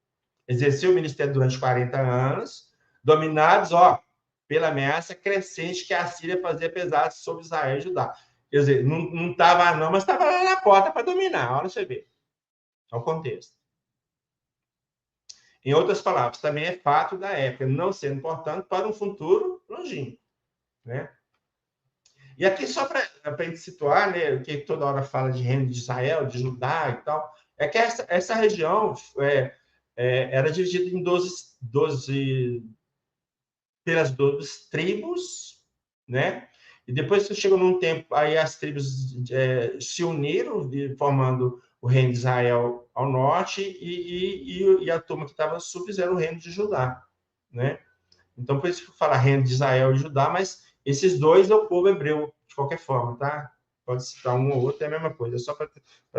Exerceu o ministério durante 40 anos, dominados pela ameaça crescente que a Síria fazia pesar sobre Israel e Judá. Quer dizer, não estava não, mas estava lá na porta para dominar. Olha você ver. É o contexto. Em outras palavras, também é fato da época, não sendo, portanto, para um futuro longínquo, né? E aqui, só para a gente situar, né, que toda hora fala de reino de Israel, de Judá e tal, é que essa região era dividida em 12 tribos, né? E depois que chegou num tempo, aí as tribos se uniram, formando o reino de Israel ao norte, e a turma que estava no sul fizeram o reino de Judá, né? Então, por isso que fala reino de Israel e Judá, mas esses dois é o povo hebreu, de qualquer forma, tá? Pode citar um ou outro, é a mesma coisa, só para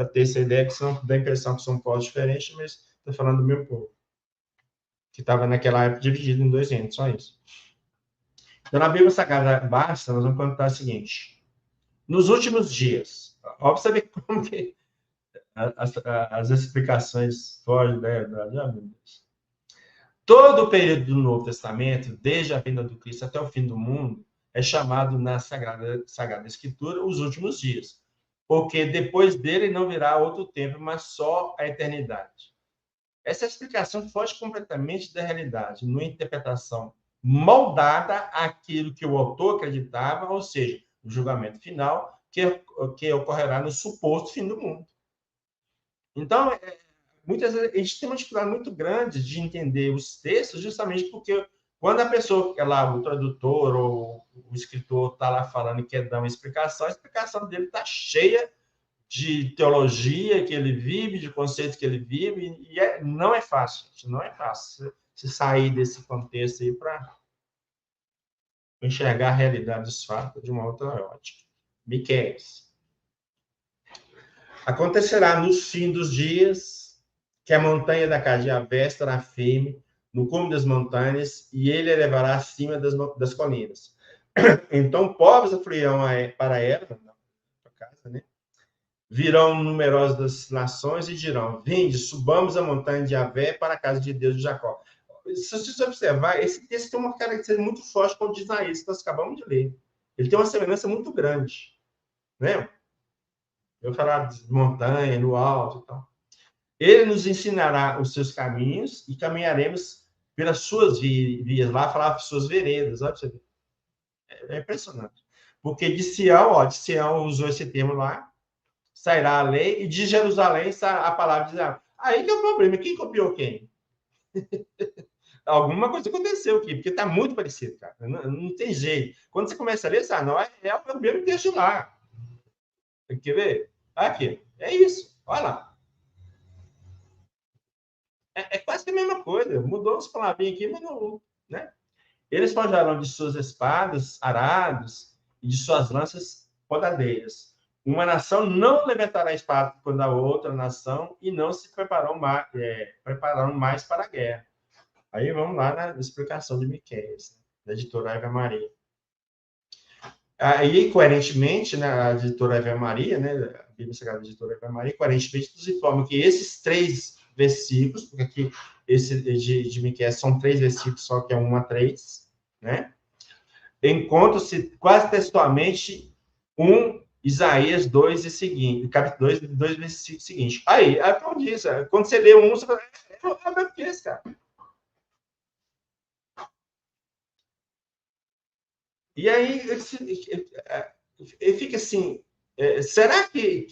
ter essa ideia, que senão dá a impressão que são povos diferentes, mas estou falando do meu povo, que estava naquela época dividido em 2 reinos, só isso. Então, na Bíblia Sagrada Basta, nós vamos contar o seguinte: nos últimos dias, ó, para saber como que as explicações fogem da Bíblia. Todo o período do Novo Testamento, desde a vinda do Cristo até o fim do mundo, é chamado na Sagrada Escritura os últimos dias, porque depois dele não virá outro tempo, mas só a eternidade. Essa explicação foge completamente da realidade, não é interpretação moldada àquilo que o autor acreditava, ou seja, o julgamento final, que ocorrerá no suposto fim do mundo. Então, muitas vezes, a gente tem uma dificuldade muito grande de entender os textos, justamente porque quando a pessoa, lá, o tradutor ou o escritor está lá falando e quer dar uma explicação, a explicação dele está cheia de teologia que ele vive, de conceitos que ele vive, e não é fácil, não é fácil se sair desse contexto aí para enxergar a realidade dos fatos de uma outra ótica. Miqueias. Acontecerá no fim dos dias que a montanha da casa de Javé estará firme no cume das montanhas e ele a levará acima das colinas. Então, povos afluirão para ela, para casa, né? Virão numerosas nações e dirão: vinde, subamos a montanha de Javé para a casa de Deus de Jacó. Se você observar, esse texto tem uma característica muito forte com o de Isaías, que nós acabamos de ler. Ele tem uma semelhança muito grande. Né? Eu falar de montanha, no alto e tal. Ele nos ensinará os seus caminhos e caminharemos pelas suas vias. Lá falava suas veredas. Olha, você é impressionante. Porque de Sião usou esse termo lá, sairá a lei, e de Jerusalém sairá a palavra de Israel. Aí que é o problema. Quem copiou quem? Alguma coisa aconteceu aqui, porque está muito parecido, cara. Não tem jeito. Quando você começa a ler, você não, é o mesmo texto lá. Quer ver? Aqui. É isso. Olha lá. É quase que a mesma coisa. Mudou as palavrinhas aqui, mas não. Né? Eles forjarão de suas espadas arados e de suas lanças podadeiras. Uma nação não levantará espada contra a outra nação e não se prepararão mais para a guerra. Aí vamos lá na explicação de Miqueias, da editora Ave Maria. Aí, coerentemente, né, a editora Ave Maria, né, a Bíblia Sagrada da editora Ave Maria, coerentemente nos informa que esses 3 versículos, porque aqui esse de Miqueias são 3 versículos, só que é 1 a 3, né? Encontram-se quase textualmente Isaías 2 e seguinte, capítulo 2 versículos seguintes. Aí como diz, quando você lê você fala, é o mesmo que esse, cara. E aí fica assim, será que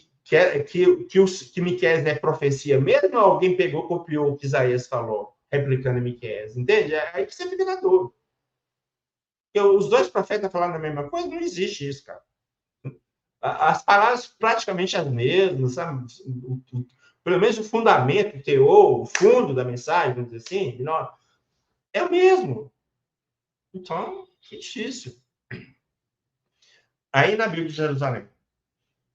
Miqueias é profecia mesmo ou alguém pegou, copiou o que Isaías falou, replicando Miqueias? Entende? Aí que você fica na dúvida. Porque os 2 profetas falando a mesma coisa, não existe isso, cara. As palavras praticamente as mesmas, sabe? Pelo menos o fundamento, o teor, o fundo da mensagem, vamos dizer assim, é o mesmo. Então, que difícil. Aí na Bíblia de Jerusalém.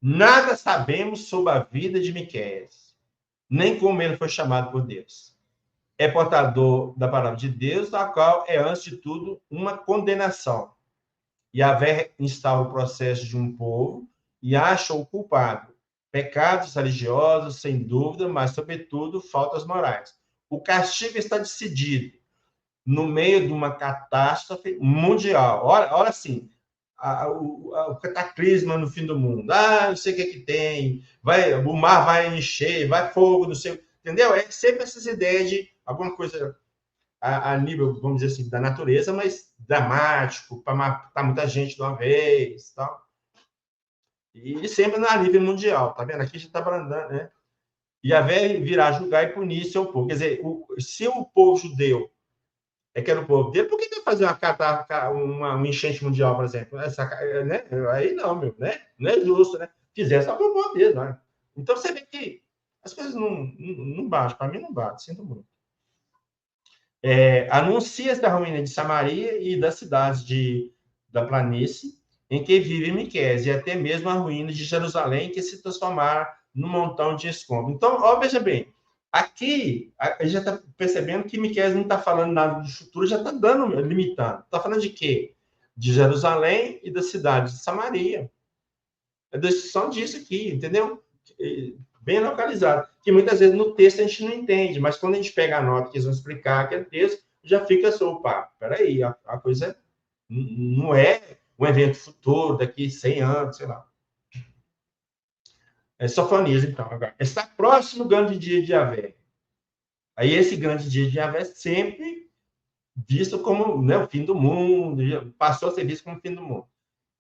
Nada sabemos sobre a vida de Miqueias, nem como ele foi chamado por Deus. É portador da palavra de Deus, a qual é, antes de tudo, uma condenação. Yahvé instaura o processo de um povo e acha o culpado. Pecados religiosos, sem dúvida, mas, sobretudo, faltas morais. O castigo está decidido no meio de uma catástrofe mundial. Olha assim, o cataclisma no fim do mundo. Não sei o que tem, o mar vai encher, vai fogo, não sei. Entendeu? É sempre essas ideias de alguma coisa a nível, vamos dizer assim, da natureza, mas dramático, para matar muita gente de uma vez, tal. E sempre na nível mundial, tá vendo? Aqui já está brandando, né? Yahvé virá julgar e punir seu povo. Quer dizer, se o povo judeu que era o povo dele, por que ele fazer uma enchente mundial, por exemplo? Né? Aí não, meu, né? Não é justo, né? Fizesse só pro povo dele, né? Então você vê que as coisas não batem, para mim não bate, sinto muito. Anuncia da ruína de Samaria e das cidades da planície em que vive Miqueias, e até mesmo a ruína de Jerusalém, que se transformará num montão de escombros. Então, veja bem, aqui a gente já está percebendo que Miqueias não está falando nada do futuro, já está limitando. Está falando de quê? De Jerusalém e da cidade de Samaria. É a descrição disso aqui, entendeu? Bem localizado. Que muitas vezes no texto a gente não entende, mas quando a gente pega a nota que eles vão explicar aquele texto, já fica assim, opa, peraí, a coisa não é um evento futuro, daqui 100 anos, sei lá. É Sofonias, então, agora. Está próximo do grande dia de Yahvé. Aí esse grande dia de Yahvé sempre visto como, né, o fim do mundo, passou a ser visto como o fim do mundo.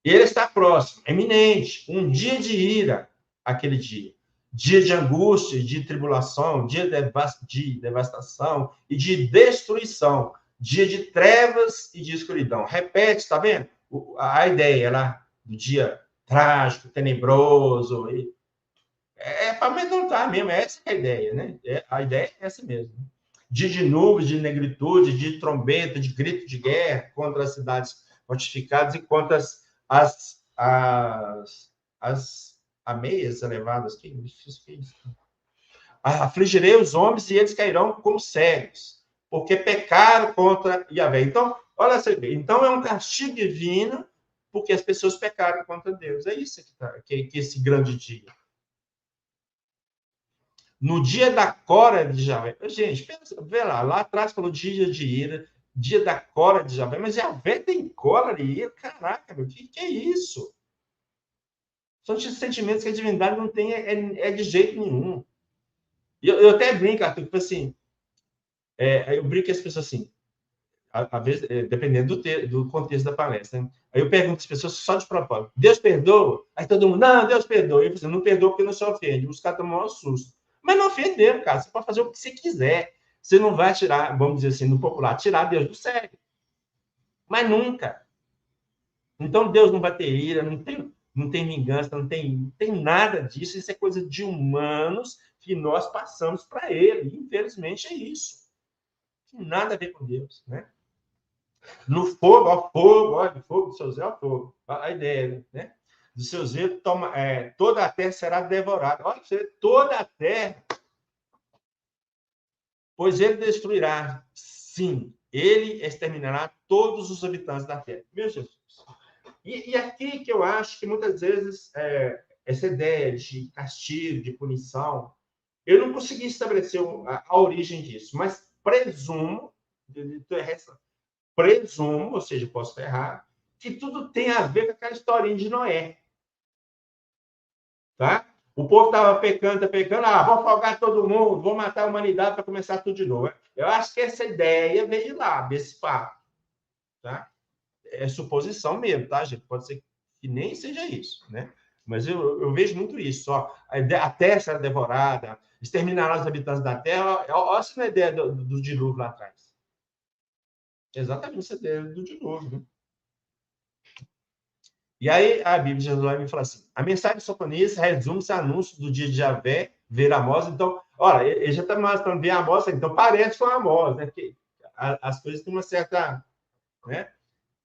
Ele está próximo, é iminente, um dia de ira, aquele dia. Dia de angústia, de tribulação, dia de devastação e de destruição. Dia de trevas e de escuridão. Repete, está vendo? A ideia lá do dia trágico, tenebroso. Para amedrontar mesmo, essa é a ideia, né? A ideia é essa mesmo. Dia de nuvens, de negritude, de trombeta, de grito de guerra contra as cidades fortificadas e contra as ameias elevadas. Que isso? Afligirei os homens e eles cairão como cegos, porque pecaram contra Yahvé. Então, olha você vê. Então, é um castigo divino porque as pessoas pecaram contra Deus. É isso que esse grande dia. No dia da cora de Javé. Gente, pensa, vê lá atrás falou dia de ira, dia da cora de Javé, mas Javé tem cora e ira? Caraca, meu, que é isso? São sentimentos que a divindade não tem de jeito nenhum. Eu até brinco, Arthur, tipo assim, eu brinco com as pessoas assim, às vezes, dependendo do contexto da palestra. Né? Aí eu pergunto às pessoas só de propósito, Deus perdoa? Aí todo mundo, não, Deus perdoa. Eu falo assim, não perdoa porque não se ofende. Os caras tomam um susto. Mas não ofenderam, cara. Você pode fazer o que você quiser. Você não vai tirar, vamos dizer assim, no popular, tirar Deus do sério. Mas nunca. Então Deus não vai ter ira, não tem vingança, não tem nada disso. Isso é coisa de humanos que nós passamos para ele. Infelizmente é isso. Não tem nada a ver com Deus, né? No fogo, ó, fogo, ó, do fogo do seu zelo, ó, fogo. A ideia, né? Do seu zelo, toda a terra será devorada. Olha, toda a terra. Pois ele destruirá, sim, ele exterminará todos os habitantes da terra. Meu Jesus. E aqui que eu acho que muitas vezes essa ideia de castigo, de punição, eu não consegui estabelecer a origem disso, mas presumo, ou seja, posso estar errado, que tudo tem a ver com aquela historinha de Noé. Tá? O povo estava pecando, vou afogar todo mundo, vou matar a humanidade para começar tudo de novo. Eu acho que essa ideia veio lá, desse papo. Tá? É suposição mesmo, tá, gente? Pode ser que nem seja isso, né? Mas eu vejo muito isso. Ó. A terra será devorada, exterminará os habitantes da terra. Olha essa ideia do dilúvio lá atrás. Exatamente essa ideia do dilúvio. Né? E aí a Bíblia de Jesus me fala assim, a mensagem de Sofonias resume-se ao anúncio do dia de Javé, ver Amós. Então, olha, ele já está mostrando ver Amós, então parece com Amós, né? Porque as coisas têm uma certa, né,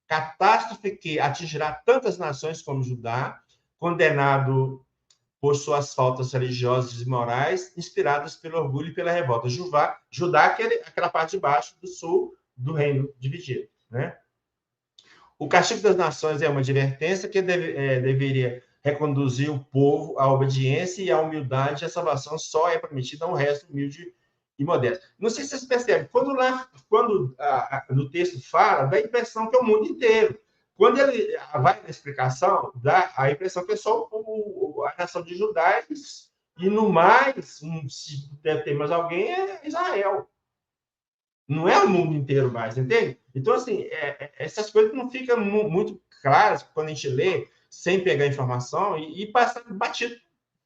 catástrofe que atingirá tantas nações como Judá, condenado por suas faltas religiosas e morais, inspiradas pelo orgulho e pela revolta. Judá que é aquela parte de baixo do sul do reino dividido, né? O castigo das nações é uma advertência que deveria reconduzir o povo à obediência e à humildade. A salvação só é permitida a um resto humilde e modesto. Não sei se vocês percebem, quando no texto fala, dá a impressão que é o mundo inteiro. Quando ele vai na explicação, dá a impressão que é só a nação de Judá e no mais, se deve ter mais alguém, é Israel. Não é o mundo inteiro mais, entende? Então, assim, essas coisas não ficam muito claras quando a gente lê, sem pegar informação, e passa batido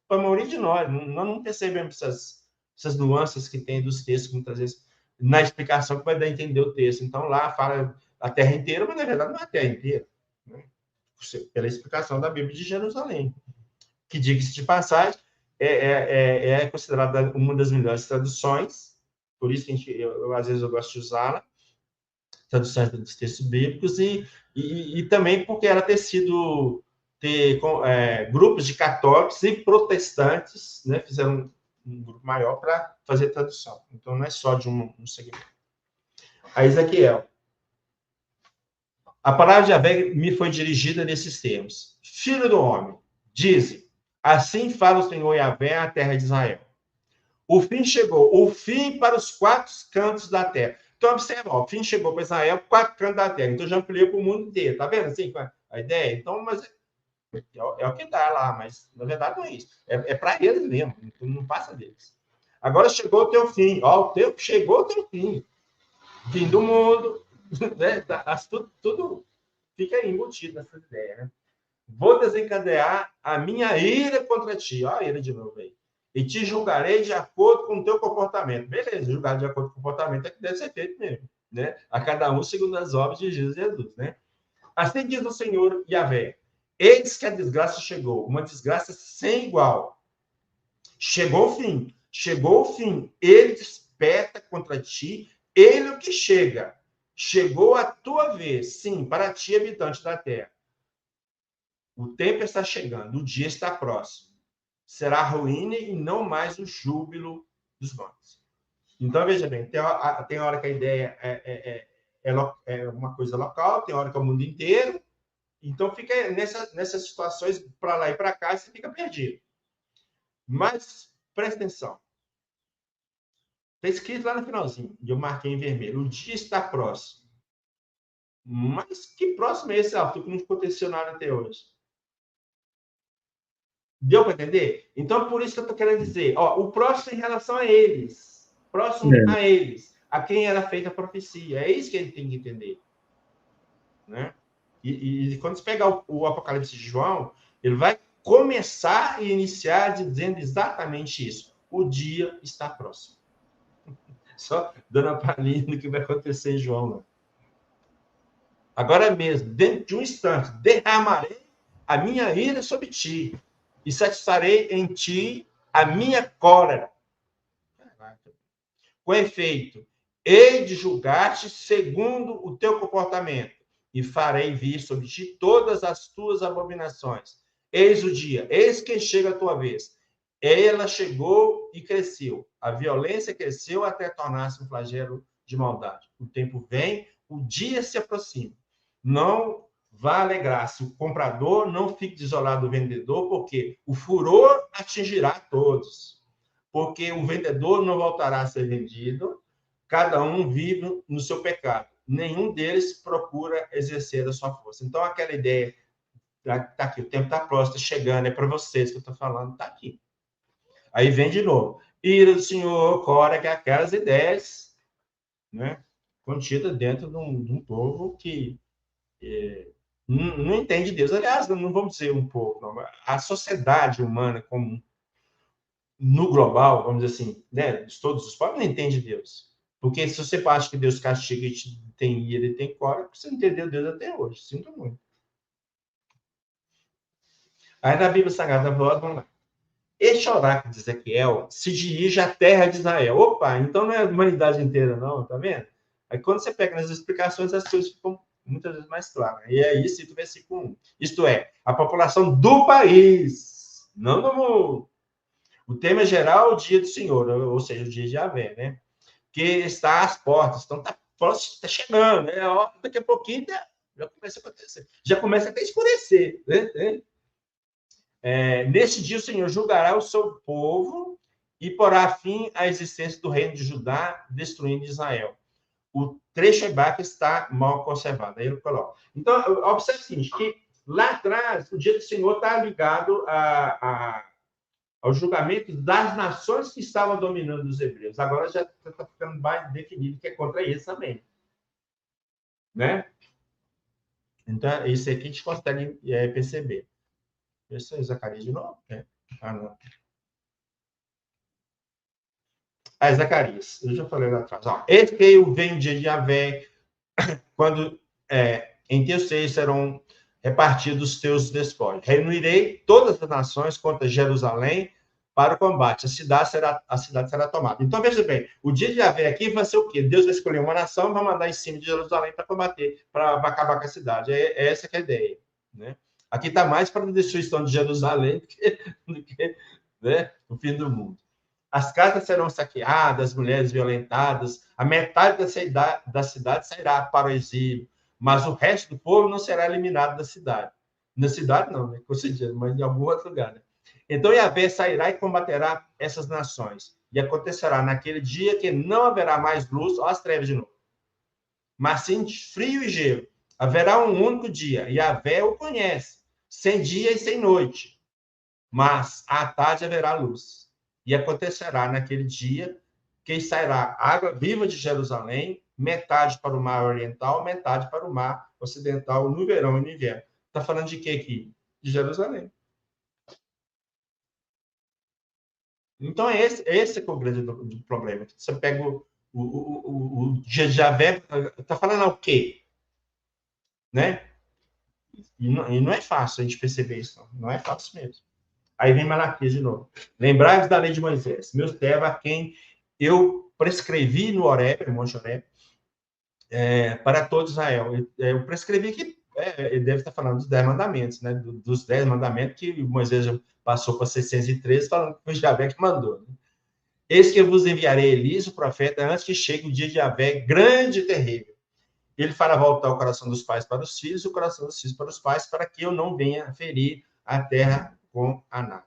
para a maioria de nós. Nós não percebemos essas nuances que tem dos textos, muitas vezes, na explicação que vai dar a entender o texto. Então, lá fala a terra inteira, mas, na verdade, não é a terra inteira. Né? Pela explicação da Bíblia de Jerusalém. Que, diga-se de passagem, é considerada uma das melhores traduções, por isso que às vezes eu gosto de usá-la, traduções dos textos bíblicos, e também porque ela ter grupos de católicos e protestantes, né, fizeram um grupo maior para fazer tradução. Então, não é só de um segmento. A Ezequiel. A palavra de Yahvé me foi dirigida nesses termos. Filho do homem, dize, assim fala o Senhor Yahvé à terra de Israel. O fim chegou, o fim para os quatro cantos da terra. Então, observa, ó, o fim chegou para Israel, quatro cantos da terra. Então, já ampliou para o mundo inteiro. Tá vendo assim a ideia? Então, mas é o que dá lá, mas na verdade não é isso. É para eles mesmo, não passa deles. Agora chegou o teu fim. Ó, chegou o teu fim. Fim do mundo, Né? Tudo fica aí embutido nessa ideia, né? Vou desencadear a minha ira contra ti. Olha a ira de novo aí. E te julgarei de acordo com o teu comportamento. Beleza, julgar de acordo com o comportamento é que deve ser feito mesmo, né? A cada um segundo as obras de Jesus, né? Assim diz o Senhor Yahvé: eis que a desgraça chegou, uma desgraça sem igual. Chegou o fim, chegou o fim. Ele desperta contra ti, ele o que chega. Chegou a tua vez, sim, para ti, habitante da terra. O tempo está chegando, o dia está próximo. Será a ruína e não mais o júbilo dos bons. Então, veja bem, tem hora que a ideia é uma coisa local, tem hora que é o mundo inteiro. Então, fica nessas situações, para lá e para cá, você fica perdido. Mas, presta atenção. Está escrito lá no finalzinho, e eu marquei em vermelho. O dia está próximo. Mas que próximo é esse, Arthur, que não aconteceu nada até hoje? Deu para entender? Então, por isso que eu estou querendo dizer, o próximo em relação a eles. Próximo a eles. A quem era feita a profecia. É isso que ele tem que entender. Né? E quando você pegar o Apocalipse de João, ele vai começar e iniciar dizendo exatamente isso. O dia está próximo. Só dando a palhinha do que vai acontecer em João. Né? Agora mesmo, dentro de um instante, derramarei a minha ira sobre ti e satisfarei em ti a minha cólera. Com efeito, hei de julgar-te segundo o teu comportamento e farei vir sobre ti todas as tuas abominações. Eis o dia, eis que chega a tua vez. Ela chegou e cresceu. A violência cresceu até tornar-se um flagelo de maldade. O tempo vem, o dia se aproxima. Não vá alegrar-se o comprador, não fique desolado do vendedor, porque o furor atingirá todos. Porque o vendedor não voltará a ser vendido, cada um vive no seu pecado. Nenhum deles procura exercer a sua força. Então, aquela ideia, está aqui, o tempo está próximo, está chegando, é para vocês que eu estou falando, está aqui. Aí vem de novo. Ira do Senhor, Cora, que é aquelas ideias, né, contidas dentro de um povo que não entende Deus. Aliás, não vamos dizer um povo, não. A sociedade humana comum, no global, vamos dizer assim, né, de todos os povos, não entende Deus. Porque se você acha que Deus castiga e tem ira e tem cólera, você não entendeu Deus até hoje. Sinto muito. Aí na Bíblia Sagrada, vamos lá. Este oráculo de Ezequiel se dirige à terra de Israel. Opa, então não é a humanidade inteira, não, tá vendo? Aí quando você pega nas explicações, as coisas ficam muitas vezes mais claras. E aí cita o versículo 1. Isto é, a população do país, não do mundo. O tema geral é o dia do Senhor, ou seja, o dia de Yahvé, né? Que está às portas. Então, está chegando, né? Daqui a pouquinho já começa a acontecer. Já começa até a escurecer, né? Neste dia, o Senhor julgará o seu povo e porá fim à existência do reino de Judá, destruindo Israel. O trecho hebraico está mal conservado. Aí ele coloca. Então, observe o seguinte, que lá atrás, o dia do Senhor está ligado ao julgamento das nações que estavam dominando os hebreus. Agora já está ficando mais definido que é contra eles também. Né? Então, isso aqui a gente consegue perceber. Esse é Zacarias de novo? Não. Zacarias. Eu já falei lá atrás. Eis que eu venho de Yahvé, quando em teus seios serão repartidos os teus despojos. Reunirei todas as nações contra Jerusalém para o combate. A cidade será tomada. Então, veja bem, o dia de Yahvé aqui vai ser o quê? Deus vai escolher uma nação e vai mandar em cima de Jerusalém para combater, para acabar com a cidade. Essa que é a ideia. Né? Aqui está mais para a destruição de Jerusalém do que né, o fim do mundo. As casas serão saqueadas, as mulheres violentadas, a metade da cidade sairá para o exílio, mas o resto do povo não será eliminado da cidade. Na cidade não, né? Mas em algum outro lugar. Né? Então Yahvé sairá e combaterá essas nações. E acontecerá naquele dia que não haverá mais luz, ó, as trevas de novo, mas sim frio e gelo. Haverá um único dia, e Yahvé o conhece, sem dia e sem noite, mas à tarde haverá luz. E acontecerá naquele dia que sairá água viva de Jerusalém metade para o mar oriental, metade para o mar ocidental, no verão e no inverno. Está falando de quê aqui? De Jerusalém. Então, esse que é o grande do problema. Você pega o dia de Javé, está falando o quê? Né? E não é fácil a gente perceber isso, não é fácil mesmo. Aí vem Malaquias de novo. Lembrai-vos da lei de Moisés, meu servo, a quem eu prescrevi no Horebe, no Monte Horebe, para todo Israel. Eu prescrevi que ele deve estar falando dos 10 mandamentos, né? Dos 10 mandamentos que Moisés passou para 613, falando que foi Javé que mandou. Né? Eis que eu vos enviarei Elias, o profeta, antes que chegue o dia de Javé, grande e terrível. Ele fará voltar o coração dos pais para os filhos e o coração dos filhos para os pais, para que eu não venha ferir a terra com anátema.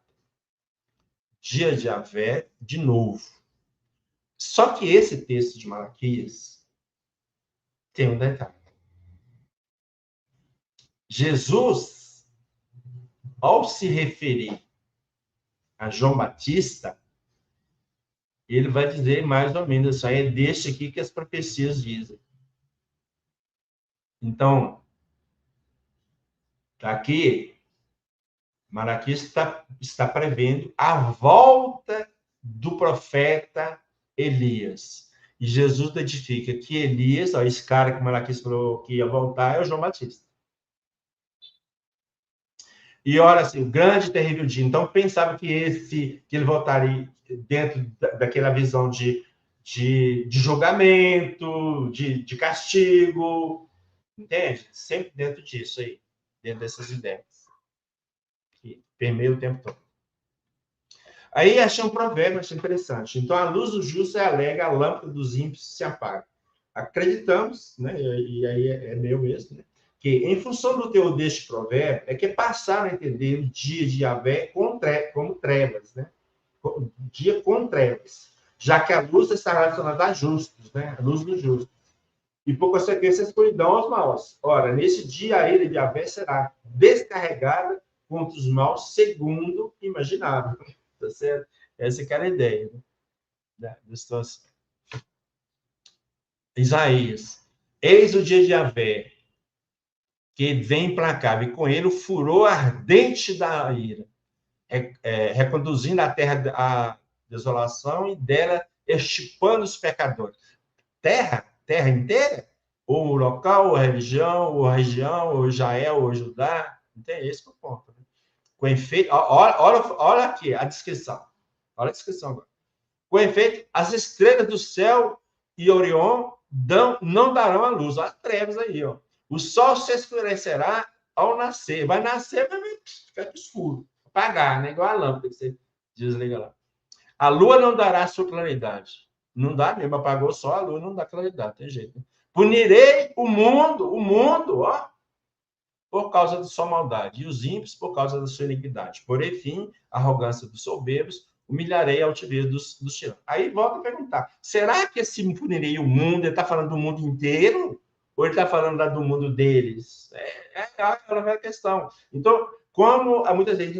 Dia de Javé, de novo. Só que esse texto de Malaquias tem um detalhe. Jesus, ao se referir a João Batista, ele vai dizer mais ou menos isso aí, é deste aqui que as profecias dizem. Então, aqui, Malaquias está prevendo a volta do profeta Elias. E Jesus identifica que Elias, ó, esse cara que Malaquias falou que ia voltar, é o João Batista. E olha assim, o grande e terrível dia. Então, pensava que ele voltaria dentro daquela visão de julgamento, de castigo, entende? Sempre dentro disso aí, dentro dessas ideias. Que permeia o tempo todo. Aí achei um provérbio, achei interessante. Então, a luz do justo é alega, a lâmpada dos ímpios se apaga. Acreditamos, né? E aí é meu mesmo, né? Que, em função do teor deste provérbio, é que passaram a entender o dia de Javé como trevas, né? Dia com trevas, já que a luz está relacionada a justos, né? A luz do justo. E, por consequência, a escuridão aos maus. Ora, nesse dia, a ira de Javé será descarregada contra os maus, segundo imaginável. Tá certo? Essa que era a ideia, né? Da situação. Isaías. Eis o dia de Javé, que vem implacável, e com ele o furor ardente da ira, reconduzindo a terra à desolação e dela extirpando os pecadores. Terra inteira? Ou o local, ou a religião, ou a região, ou Israel, ou Judá. Entende? Esse é o ponto. Né? Com efeito, olha aqui a descrição. Olha a descrição agora. Com efeito, as estrelas do céu e Orion não darão a luz. Olha as trevas aí, ó. O sol se escurecerá ao nascer. Vai nascer, vai ficar escuro. Apagar, né? Igual a lâmpada que você desliga lá. A lua não dará sua claridade. Não dá mesmo. Apagou só a lua, não dá claridade. Tem jeito. Né? Punirei o mundo, ó, por causa da sua maldade, e os ímpios por causa da sua iniquidade. Porém, fim, a arrogância dos soberbos, humilharei a altivez dos tiranos. Aí volta a perguntar, será que esse punirei o mundo, ele está falando do mundo inteiro? Ou ele está falando do mundo deles? É aquela velha questão. Então, como muitas vezes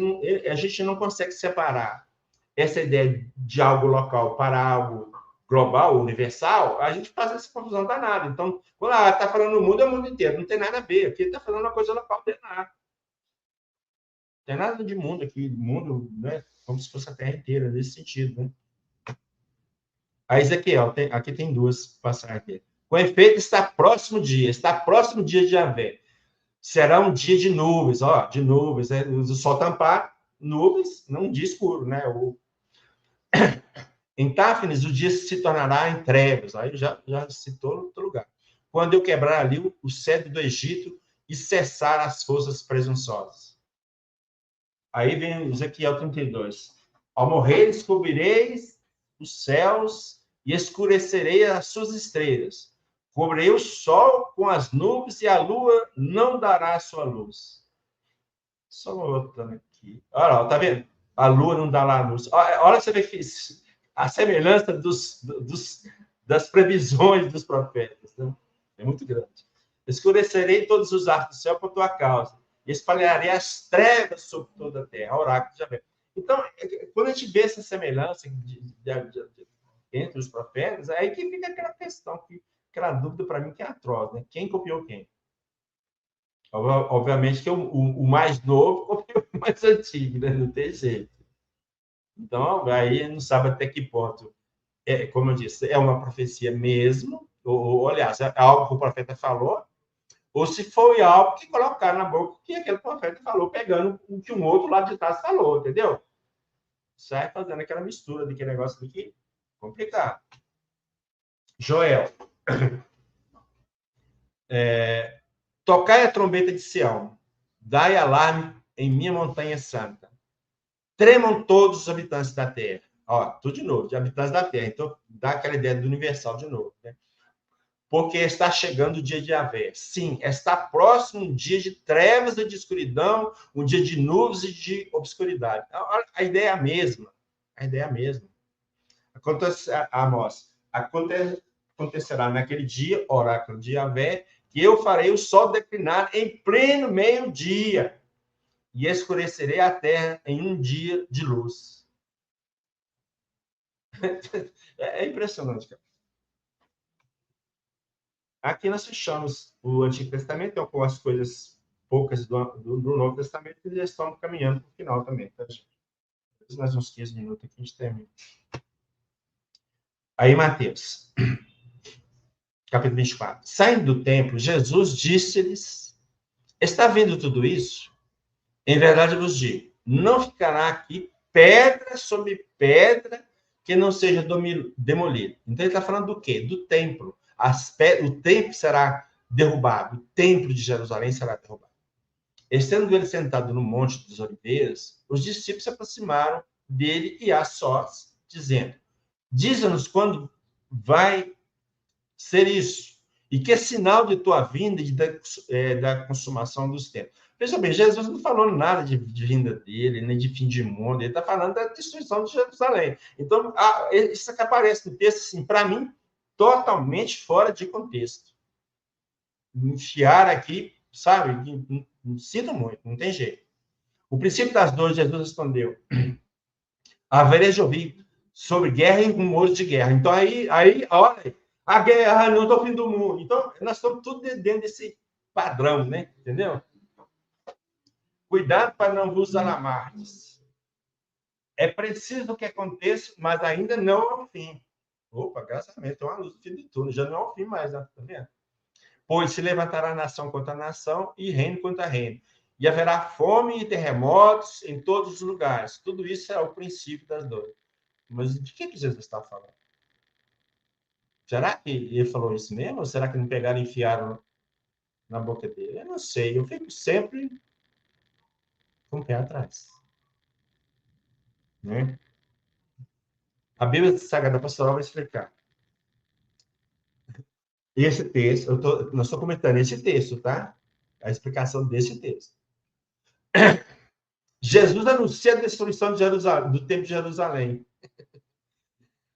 a gente não consegue separar essa ideia de algo local para algo global, universal, a gente faz essa confusão danada. Então, quando está falando do mundo, é o mundo inteiro. Não tem nada a ver. Aqui está falando uma coisa local, não tem nada. Não tem nada de mundo aqui. Mundo, né? Como se fosse a Terra inteira, nesse sentido, né? Aí, Ezequiel, aqui tem duas passagens aqui. Com efeito, está próximo dia de Javé. Será um dia de nuvens, ó, de nuvens, né? O sol tampar, nuvens, não um dia escuro, né? Em Táfnis, o dia se tornará em trevas. Aí já citou outro lugar. Quando eu quebrar ali o cedro do Egito e cessar as forças presunçosas. Aí vem Ezequiel 32. Ao morrer, descobrireis os céus e escurecerei as suas estrelas. Cobrirei o sol com as nuvens e a lua não dará a sua luz. Só voltando aqui. Olha lá, tá vendo? A lua não dá lá a luz. Olha, você vê que a semelhança das previsões dos profetas. Né? É muito grande. Escurecerei todos os arcos do céu por tua causa. E espalharei as trevas sobre toda a terra. Oráculo de Javé. Então, quando a gente vê essa semelhança entre os profetas, é aí que fica aquela questão que aquela dúvida para mim que é atroz, né? Quem copiou quem? Obviamente que o mais novo copiou o mais antigo, né? Não tem jeito. Então, aí não sabe até que ponto, como eu disse, é uma profecia mesmo, ou aliás, é algo que o profeta falou, ou se foi algo que colocaram na boca que aquele profeta falou, pegando o que um outro lado de trás falou, entendeu? Sai fazendo aquela mistura de que negócio aqui complicado. Joel. Tocai a trombeta de Sião, dai alarme em minha montanha santa. Tremam todos os habitantes da terra. Ó, tudo de novo, de habitantes da terra. Então, dá aquela ideia do universal de novo, né? Porque está chegando o dia de Yahvé. Sim, está próximo um dia de trevas e de escuridão, um dia de nuvens e de obscuridade. A ideia é a mesma. A ideia é a mesma. Acontecerá naquele dia, oráculo de Yahvé, que eu farei o sol declinar em pleno meio-dia e escurecerei a terra em um dia de luz. É impressionante, cara. Aqui nós fechamos o Antigo Testamento, então, com as coisas poucas do Novo Testamento, e já estamos caminhando para o final também, tá, gente? Mais uns 15 minutos aqui a gente termina. Aí, Mateus, capítulo 24. Saindo do templo, Jesus disse-lhes: está vendo tudo isso? Em verdade vos digo, não ficará aqui pedra sobre pedra que não seja demolida. Então ele está falando do quê? Do templo. O templo será derrubado, o templo de Jerusalém será derrubado. Estando ele sentado no Monte dos Oliveiras, os discípulos se aproximaram dele e a sós, dizendo: diz-nos quando vai ser isso, e que sinal de tua vinda e da consumação dos tempos. Veja bem, Jesus não falou nada de vinda dele, nem de fim de mundo, ele está falando da destruição de Jerusalém. Então, isso que aparece no texto, assim, para mim, totalmente fora de contexto. Enfiar aqui, sabe, sinto muito, não tem jeito. O princípio das dores, Jesus respondeu: havereis de ouvir sobre guerra e rumores de guerra. Então, olha, a guerra não é o fim do mundo. Então, nós estamos tudo dentro desse padrão, né? Entendeu? Cuidado para não vos alarmardes. É preciso que aconteça, mas ainda não é o fim. Opa, graças a Deus, tem uma luz no fim do túnel. Já não é o fim mais, né? Tá vendo? Pois se levantará nação contra nação e reino contra reino. E haverá fome e terremotos em todos os lugares. Tudo isso é o princípio das dores. Mas de que Jesus está falando? Será que ele falou isso mesmo? Ou será que não pegaram e enfiaram na boca dele? Eu não sei. Eu fico sempre com o pé atrás. Né? A Bíblia Sagrada Pastoral vai explicar. Esse texto, nós estou comentando esse texto, tá? A explicação desse texto. Jesus anuncia a destruição de Jerusalém, do Templo de Jerusalém,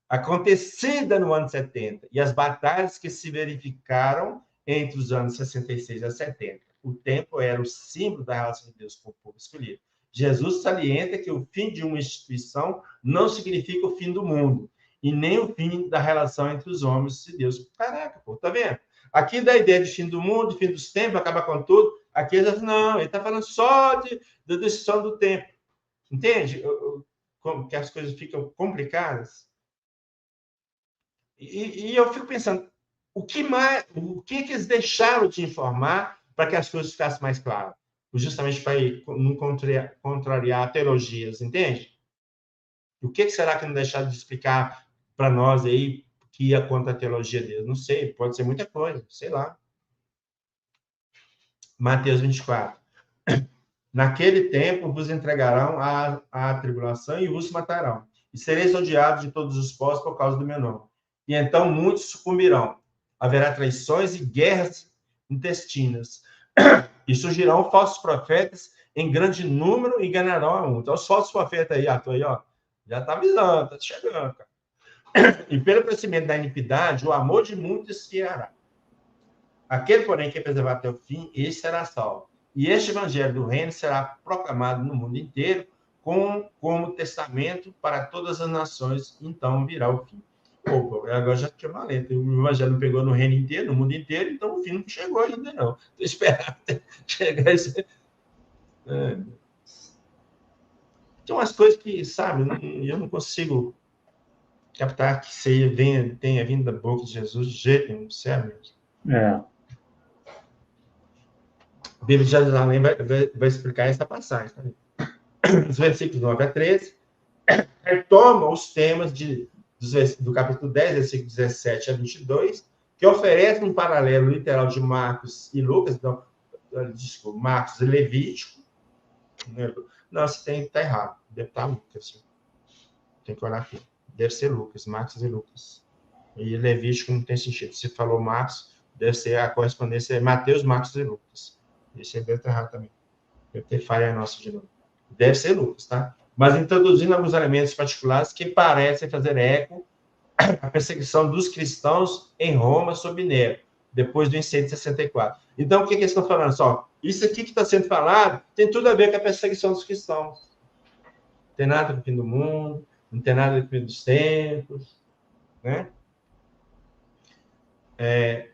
acontecida no ano 70, e as batalhas que se verificaram entre os anos 66 a 70. O templo era o símbolo da relação de Deus com o povo escolhido. Jesus salienta que o fim de uma instituição não significa o fim do mundo, e nem o fim da relação entre os homens e Deus. Caraca, pô, tá vendo? Aqui dá a ideia de fim do mundo, de fim dos tempos, acaba com tudo. Aqui ele diz, não, ele está falando só da destruição do templo. Entende? Como que as coisas ficam complicadas. E eu fico pensando, o que eles deixaram de informar para que as coisas ficassem mais claras? Justamente para não contrariar teologias, entende? O que será que não deixaram de explicar para nós aí que ia contra a teologia deles? Não sei, pode ser muita coisa, sei lá. Mateus 24. Naquele tempo vos entregarão à tribulação e vos matarão. E sereis odiados de todos os povos por causa do meu nome. E então muitos sucumbirão. Haverá traições e guerras intestinas. E surgirão falsos profetas em grande número e enganarão a muitos. Então, os falsos profetas aí, Arthur, aí, ó, já está avisando, está chegando, cara. E pelo crescimento da iniquidade, o amor de muitos esfriará. Aquele, porém, que preservar até o fim, esse será salvo. E este evangelho do reino será proclamado no mundo inteiro como testamento para todas as nações, então virá o fim. Opa, agora já tinha valendo. O evangelho não pegou no reino inteiro, no mundo inteiro, então o fim não chegou ainda, não. Estou esperando chegar esse. Tem umas coisas que, sabe, eu não consigo captar que tenha vindo da boca de Jesus de jeito nenhum, sério mesmo. É. A Bíblia de Jerusalém vai explicar essa passagem. Tá? Os versículos 9 a 13 retoma os temas do capítulo 10, versículo 17 a 22, que oferece um paralelo literal de Marcos e Lucas, então, desculpa, Marcos e Levítico. Não, você está errado. Deve estar Lucas. Tem que olhar aqui. Deve ser Lucas, Marcos e Lucas. E Levítico não tem sentido. Se falou Marcos, deve ser a correspondência é Mateus, Marcos e Lucas. Isso aí deve estar errado também. Deve ter falha nossa de novo. Deve ser Lucas, tá? Mas introduzindo alguns elementos particulares que parecem fazer eco à perseguição dos cristãos em Roma sob Nero, depois do incêndio de 64. Então, o que eles estão falando? Só, isso aqui que está sendo falado tem tudo a ver com a perseguição dos cristãos. Não tem nada com o fim do mundo, não tem nada com o fim dos tempos, né?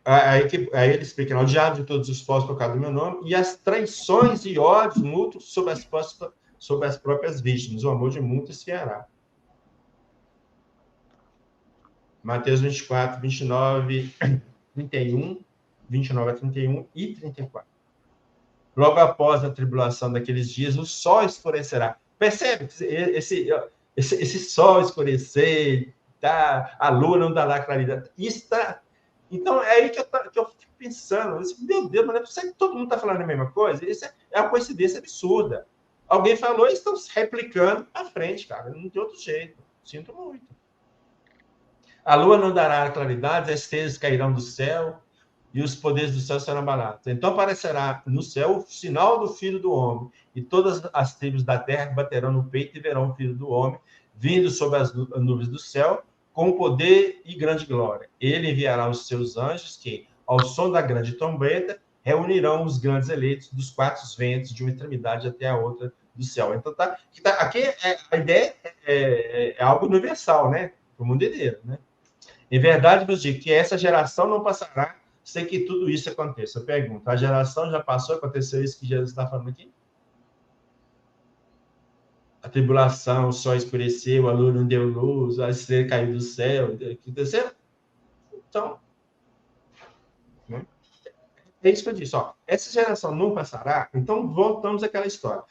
Aí ele explica, o diabo de todos os povos por causa do meu nome, e as traições e ódios mútuos sobre as próprias vítimas. O amor de muitos se fará. Mateus 24, 29, 31, 29 a 31 e 34. Logo após a tribulação daqueles dias, o sol escurecerá. Percebe? Esse sol escurecer, tá? A lua não dará claridade. Isso está... Então, é aí que eu fico pensando. Meu Deus, mas será que todo mundo está falando a mesma coisa? Isso é uma coincidência absurda. Alguém falou e estão replicando à frente, cara. Não tem outro jeito. Sinto muito. A lua não dará claridade, as estrelas cairão do céu e os poderes do céu serão abalados. Então aparecerá no céu o sinal do Filho do Homem, e todas as tribos da terra baterão no peito e verão o Filho do Homem vindo sobre as nuvens do céu com poder e grande glória. Ele enviará os seus anjos que, ao som da grande trombeta, reunirão os grandes eleitos dos quatro ventos de uma extremidade até a outra do céu. Então aqui a ideia é algo universal, né? Para o mundo inteiro, né? Em verdade, vos digo que essa geração não passará sem que tudo isso aconteça. Eu pergunto, a geração já passou, aconteceu isso que Jesus está falando aqui? A tribulação, o sol escureceu, a lua não deu luz, a estrela caiu do céu, aconteceu? Então, né? É isso que eu disse. Ó, essa geração não passará, então voltamos àquela história.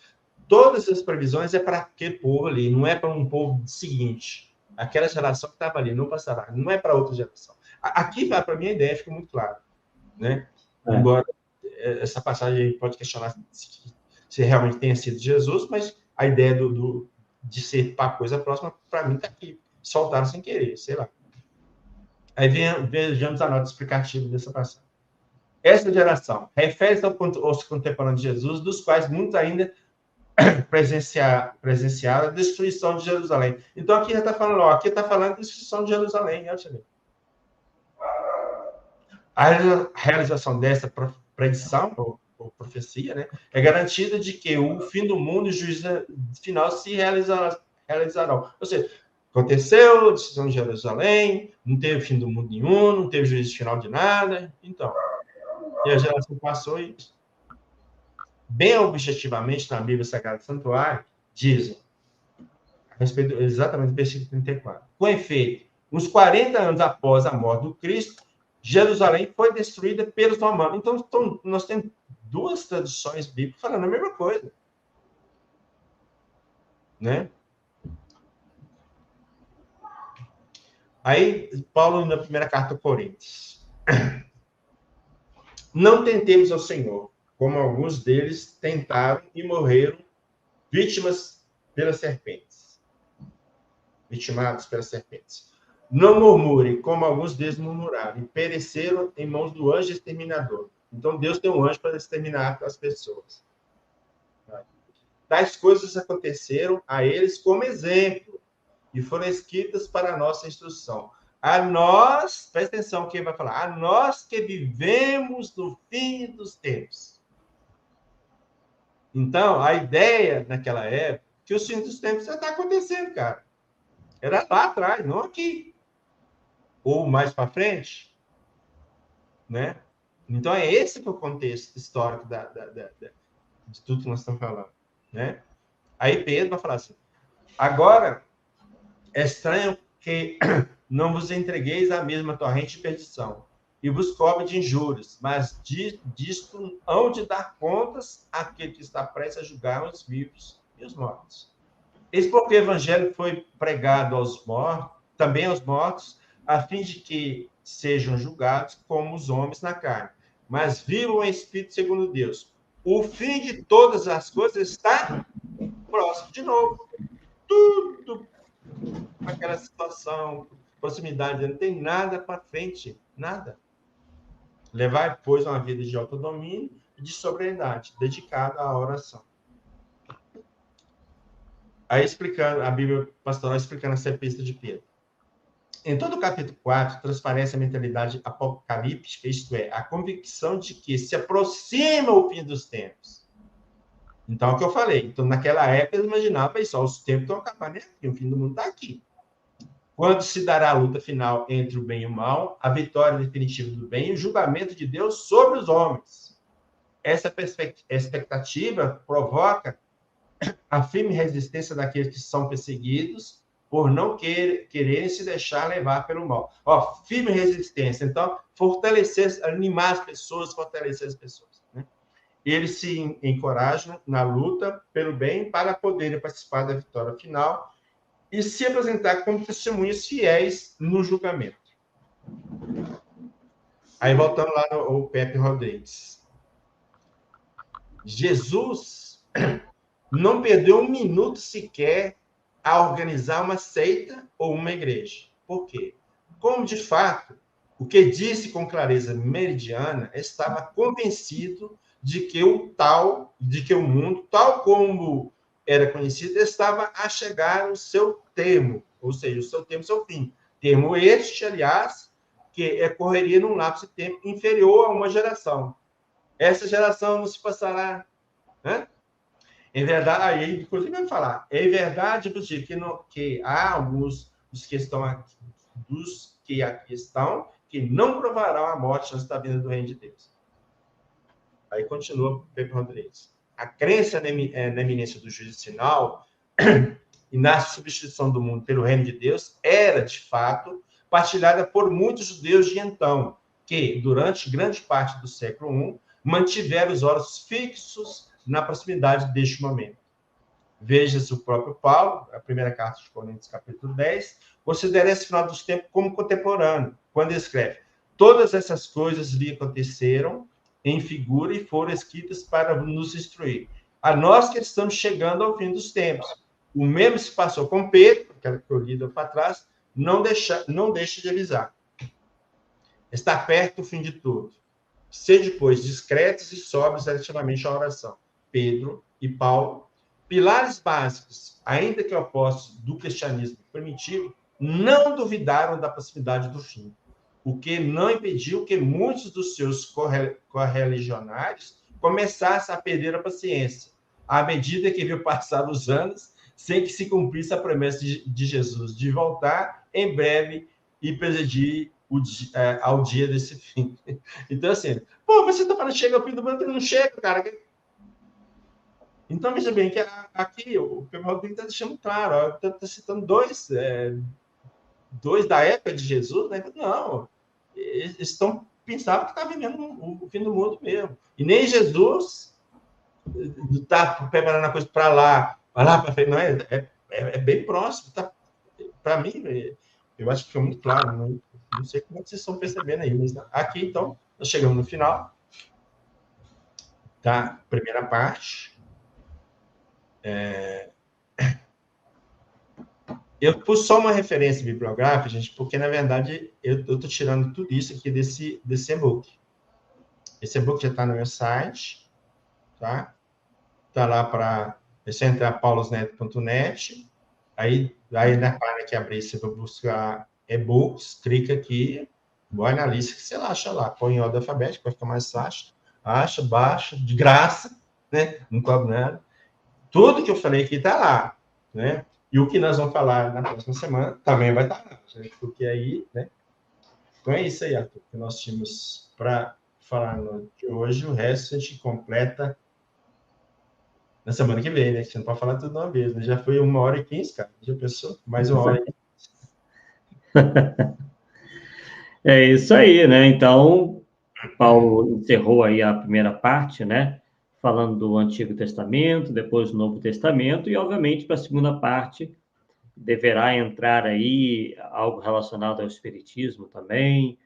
Todas as previsões é para aquele povo ali, não é para um povo seguinte. Aquela geração que estava ali não passará, não é para outra geração. Aqui, para mim, a ideia fica muito clara. Né? Embora essa passagem pode questionar se realmente tenha sido Jesus, mas a ideia de ser para coisa próxima, para mim, está aqui. Soltaram sem querer, sei lá. Aí vejamos a nota explicativa dessa passagem. Essa geração refere-se aos contemporâneos de Jesus, dos quais muitos ainda presenciaram a destruição de Jerusalém. Então, aqui já está falando, aqui está falando da destruição de Jerusalém. A realização dessa predição, ou profecia, né, é garantida de que o fim do mundo e o juízo final se realizarão. Ou seja, aconteceu a destruição de Jerusalém, não teve fim do mundo nenhum, não teve juízo final de nada. Então, e a geração passou e, bem objetivamente, na Bíblia Sagrada do Santuário, dizem, a respeito exatamente do versículo 34. Com efeito, uns 40 anos após a morte do Cristo, Jerusalém foi destruída pelos romanos. Então nós temos duas traduções bíblicas falando a mesma coisa. Né? Aí, Paulo, na primeira carta a Coríntios. Não tentemos ao Senhor, como alguns deles tentaram e morreram vítimas pelas serpentes. Vitimados pelas serpentes. Não murmurem, como alguns deles murmuraram, e pereceram em mãos do anjo exterminador. Então, Deus tem um anjo para exterminar as pessoas. Tais coisas aconteceram a eles como exemplo, e foram escritas para a nossa instrução. A nós, presta atenção quem vai falar, a nós que vivemos no fim dos tempos. Então, a ideia naquela época, que o fim dos tempos já está acontecendo, cara. Era lá atrás, não aqui. ou mais para frente, né? Então, é esse que é o contexto histórico de tudo que nós estamos falando, né? Aí Pedro vai falar assim, agora é estranho que não vos entregueis à mesma torrente de perdição, e vos cobre de injúrias, mas disto hão de dar contas àquele que está prestes a julgar os vivos e os mortos. Eis porque o evangelho foi pregado aos mortos, também aos mortos, a fim de que sejam julgados como os homens na carne, mas vivam em espírito segundo Deus. O fim de todas as coisas está próximo. De novo, tudo aquela situação, proximidade, não tem nada para frente, nada. Levai, pois, uma vida de autodomínio e de sobriedade, dedicada à oração. Aí explicando, a Bíblia Pastoral explicando essa epístola de Pedro. Em todo o capítulo 4, transparece a mentalidade apocalíptica, isto é, a convicção de que se aproxima o fim dos tempos. Então, é o que eu falei. Então, naquela época, eles imaginavam, só os tempos estão acabando aqui, o fim do mundo está aqui. Quando se dará a luta final entre o bem e o mal, a vitória definitiva do bem e o julgamento de Deus sobre os homens. Essa expectativa provoca a firme resistência daqueles que são perseguidos por não quererem se deixar levar pelo mal. Firme resistência. Então, fortalecer, animar as pessoas, fortalecer as pessoas. Né? Eles se encorajam na luta pelo bem para poderem participar da vitória final e se apresentar como testemunhas fiéis no julgamento. Aí, voltando lá no Pepe Rodrigues. Jesus não perdeu um minuto sequer a organizar uma seita ou uma igreja. Por quê? Como, de fato, o que disse com clareza meridiana, estava convencido de que o mundo, tal como era conhecido, estava a chegar ao seu termo, ou seja, o seu termo, seu fim. Termo este, aliás, que correria num lapso de tempo inferior a uma geração. Essa geração não se passará, né? Em verdade, aí, inclusive, vai falar, é verdade, que há alguns dos que aqui estão, que não provarão a morte antes da vinda do reino de Deus. Aí continua Pepe Rodrigues. A crença na eminência do juízo final e na substituição do mundo pelo reino de Deus era, de fato, partilhada por muitos judeus de então, que, durante grande parte do século I, mantiveram os olhos fixos na proximidade deste momento. Veja-se o próprio Paulo, a primeira carta de Coríntios, capítulo 10, considera esse final dos tempos como contemporâneo, quando escreve: todas essas coisas lhe aconteceram em figura e foram escritas para nos instruir. A nós que estamos chegando ao fim dos tempos. O mesmo se passou com Pedro, aquela que eu li para trás, não deixe de avisar. Está perto o fim de tudo. Sede, pois, discretos e sóbrios relativamente à oração. Pedro e Paulo, pilares básicos, ainda que opostos do cristianismo primitivo, não duvidaram da proximidade do fim, o que não impediu que muitos dos seus correligionários começassem a perder a paciência, à medida que viu passar os anos sem que se cumprisse a promessa de Jesus de voltar em breve e presidir ao dia desse fim. Então, assim, você está falando que chega ao fim do mundo, não chega, cara. Então, veja bem que aqui o Pedro Rodrigues está deixando claro, está citando dois da época de Jesus, né? Não, eles pensavam que estava vivendo o fim do mundo mesmo. E nem Jesus está preparando a coisa para lá para frente. Não, é bem próximo. Tá? Para mim, eu acho que foi muito claro. Não sei como vocês estão percebendo aí, mas aqui, então, nós chegamos no final da primeira parte. Eu pus só uma referência bibliográfica, gente, porque, na verdade, eu estou tirando tudo isso aqui desse e-book. Esse e-book já está no meu site, tá? Está lá para... É só entrar paulosneto.net, aí na página que abrir, você vai buscar e-books, clica aqui, vai na lista que você acha lá, põe em ordem alfabética, vai ficar mais fácil, acha, baixa, de graça, né? Não cobra nada. Tudo que eu falei aqui está lá, né? E o que nós vamos falar na próxima semana também vai estar lá, gente, porque aí, né? Então é isso aí, Arthur, que nós tínhamos para falar de hoje. O resto a gente completa na semana que vem, né? A gente não pode falar tudo de uma vez, né? Já foi 1h15, cara. Já pensou? Mais 1h. É isso aí, né? Então, Paulo encerrou aí a primeira parte, né? Falando do Antigo Testamento, depois do Novo Testamento, e, obviamente, para a segunda parte, deverá entrar aí algo relacionado ao Espiritismo também,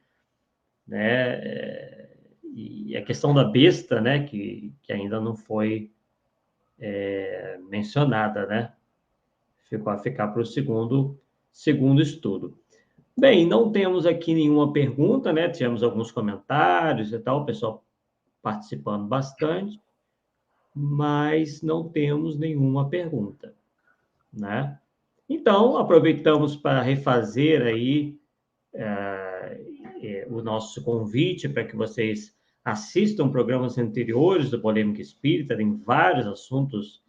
né? E a questão da besta, né? Que ainda não foi mencionada, né? Ficou a ficar para o segundo estudo. Bem, não temos aqui nenhuma pergunta, né? Tivemos alguns comentários e tal, o pessoal participando bastante, mas não temos nenhuma pergunta, né? Então, aproveitamos para refazer aí o nosso convite para que vocês assistam programas anteriores do Polêmica Espírita, tem vários assuntos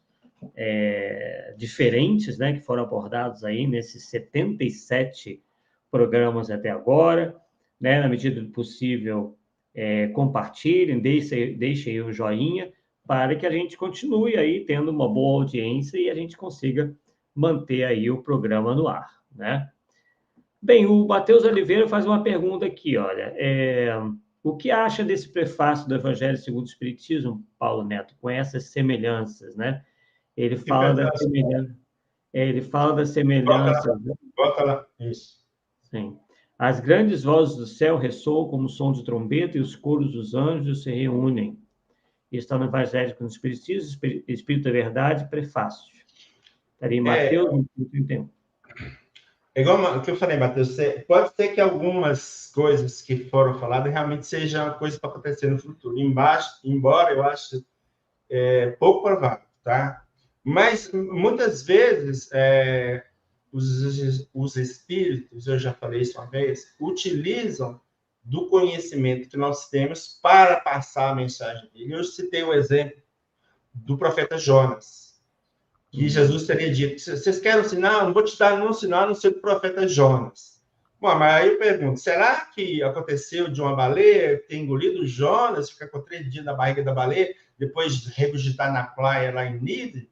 diferentes, né, que foram abordados aí nesses 77 programas até agora, né, na medida do possível, compartilhem, deixem aí o joinha, para que a gente continue aí tendo uma boa audiência e a gente consiga manter aí o programa no ar, né? Bem, o Matheus Oliveira faz uma pergunta aqui, olha, o que acha desse prefácio do Evangelho segundo o Espiritismo, Paulo Neto, com essas semelhanças, né? Ele fala da semelhança, ele fala das semelhanças. Bota lá, isso. Sim. As grandes vozes do céu ressoam como som de trombeta e os coros dos anjos se reúnem. Isso está no Evangelho com o Espiritismo, Espírito da Verdade, prefácio. Estaria em Mateus 31. É igual o que eu falei, Matheus, pode ser que algumas coisas que foram faladas realmente sejam uma coisa para acontecer no futuro, embora eu ache pouco provável, tá? Mas, muitas vezes, os espíritos, eu já falei isso uma vez, utilizam do conhecimento que nós temos para passar a mensagem dele. Eu citei o exemplo do profeta Jonas, que Jesus teria dito, vocês querem um sinal? Não vou te dar nenhum sinal, a não ser do profeta Jonas. Bom, mas aí eu pergunto, será que aconteceu de uma baleia ter engolido Jonas, ficar com 3 dias na barriga da baleia, depois regurgitar na praia lá em Nínive?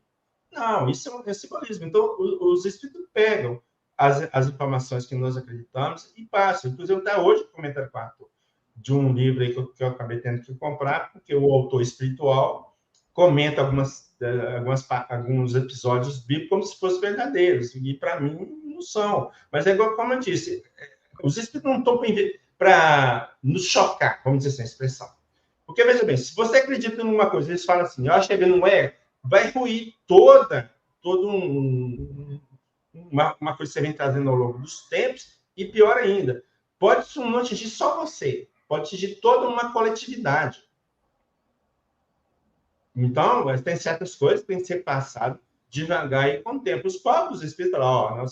Não, isso é simbolismo. Então, os espíritos pegam as informações que nós acreditamos e passam. Inclusive, até hoje, comentário 4 de um livro aí que eu acabei tendo que comprar, porque o autor espiritual comenta alguns episódios bíblicos como se fossem verdadeiros, e para mim não são. Mas é igual como eu disse, os espíritos não estão para nos chocar, vamos dizer assim, a expressão. Porque, veja bem, se você acredita em uma coisa, eles falam assim, eu acho que não é, vai ruir toda uma coisa que você vem trazendo ao longo dos tempos, e pior ainda, pode não atingir só você, pode atingir toda uma coletividade. Então, tem certas coisas que têm que ser passadas devagar e com o tempo. Os próprios espíritos falam,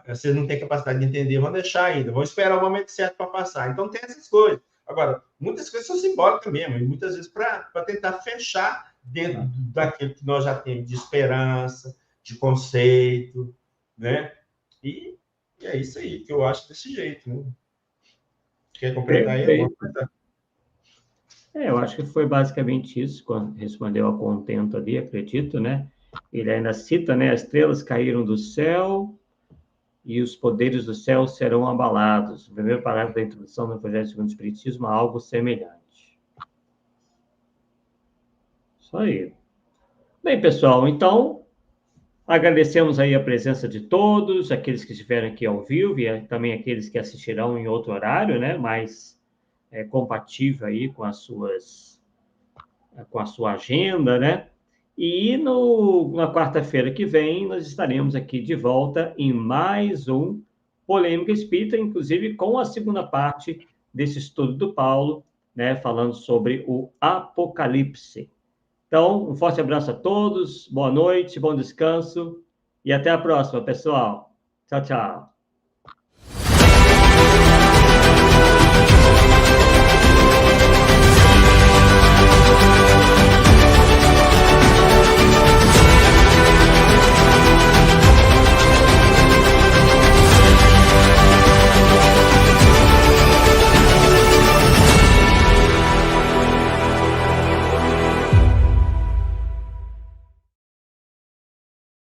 vocês não têm capacidade de entender, vão deixar ainda, vão esperar o momento certo para passar. Então, tem essas coisas. Agora, muitas coisas são simbólicas mesmo, e muitas vezes para tentar fechar dentro daquilo que nós já temos de esperança, de conceito, né? E é isso aí que eu acho desse jeito, né? Quer completar aí? Eu acho que foi basicamente isso, quando respondeu a contento ali, acredito, né? Ele ainda cita, né? As estrelas caíram do céu e os poderes do céu serão abalados. O primeiro parágrafo da introdução do Evangelho segundo o Espiritismo, algo semelhante. Isso aí. Bem, pessoal, então, agradecemos aí a presença de todos, aqueles que estiveram aqui ao vivo e também aqueles que assistirão em outro horário, né? Mais compatível aí com a sua agenda, né? E na quarta-feira que vem, nós estaremos aqui de volta em mais um Polêmica Espírita, inclusive com a segunda parte desse estudo do Paulo, né? Falando sobre o Apocalipse. Então, um forte abraço a todos, boa noite, bom descanso e até a próxima, pessoal. Tchau, tchau.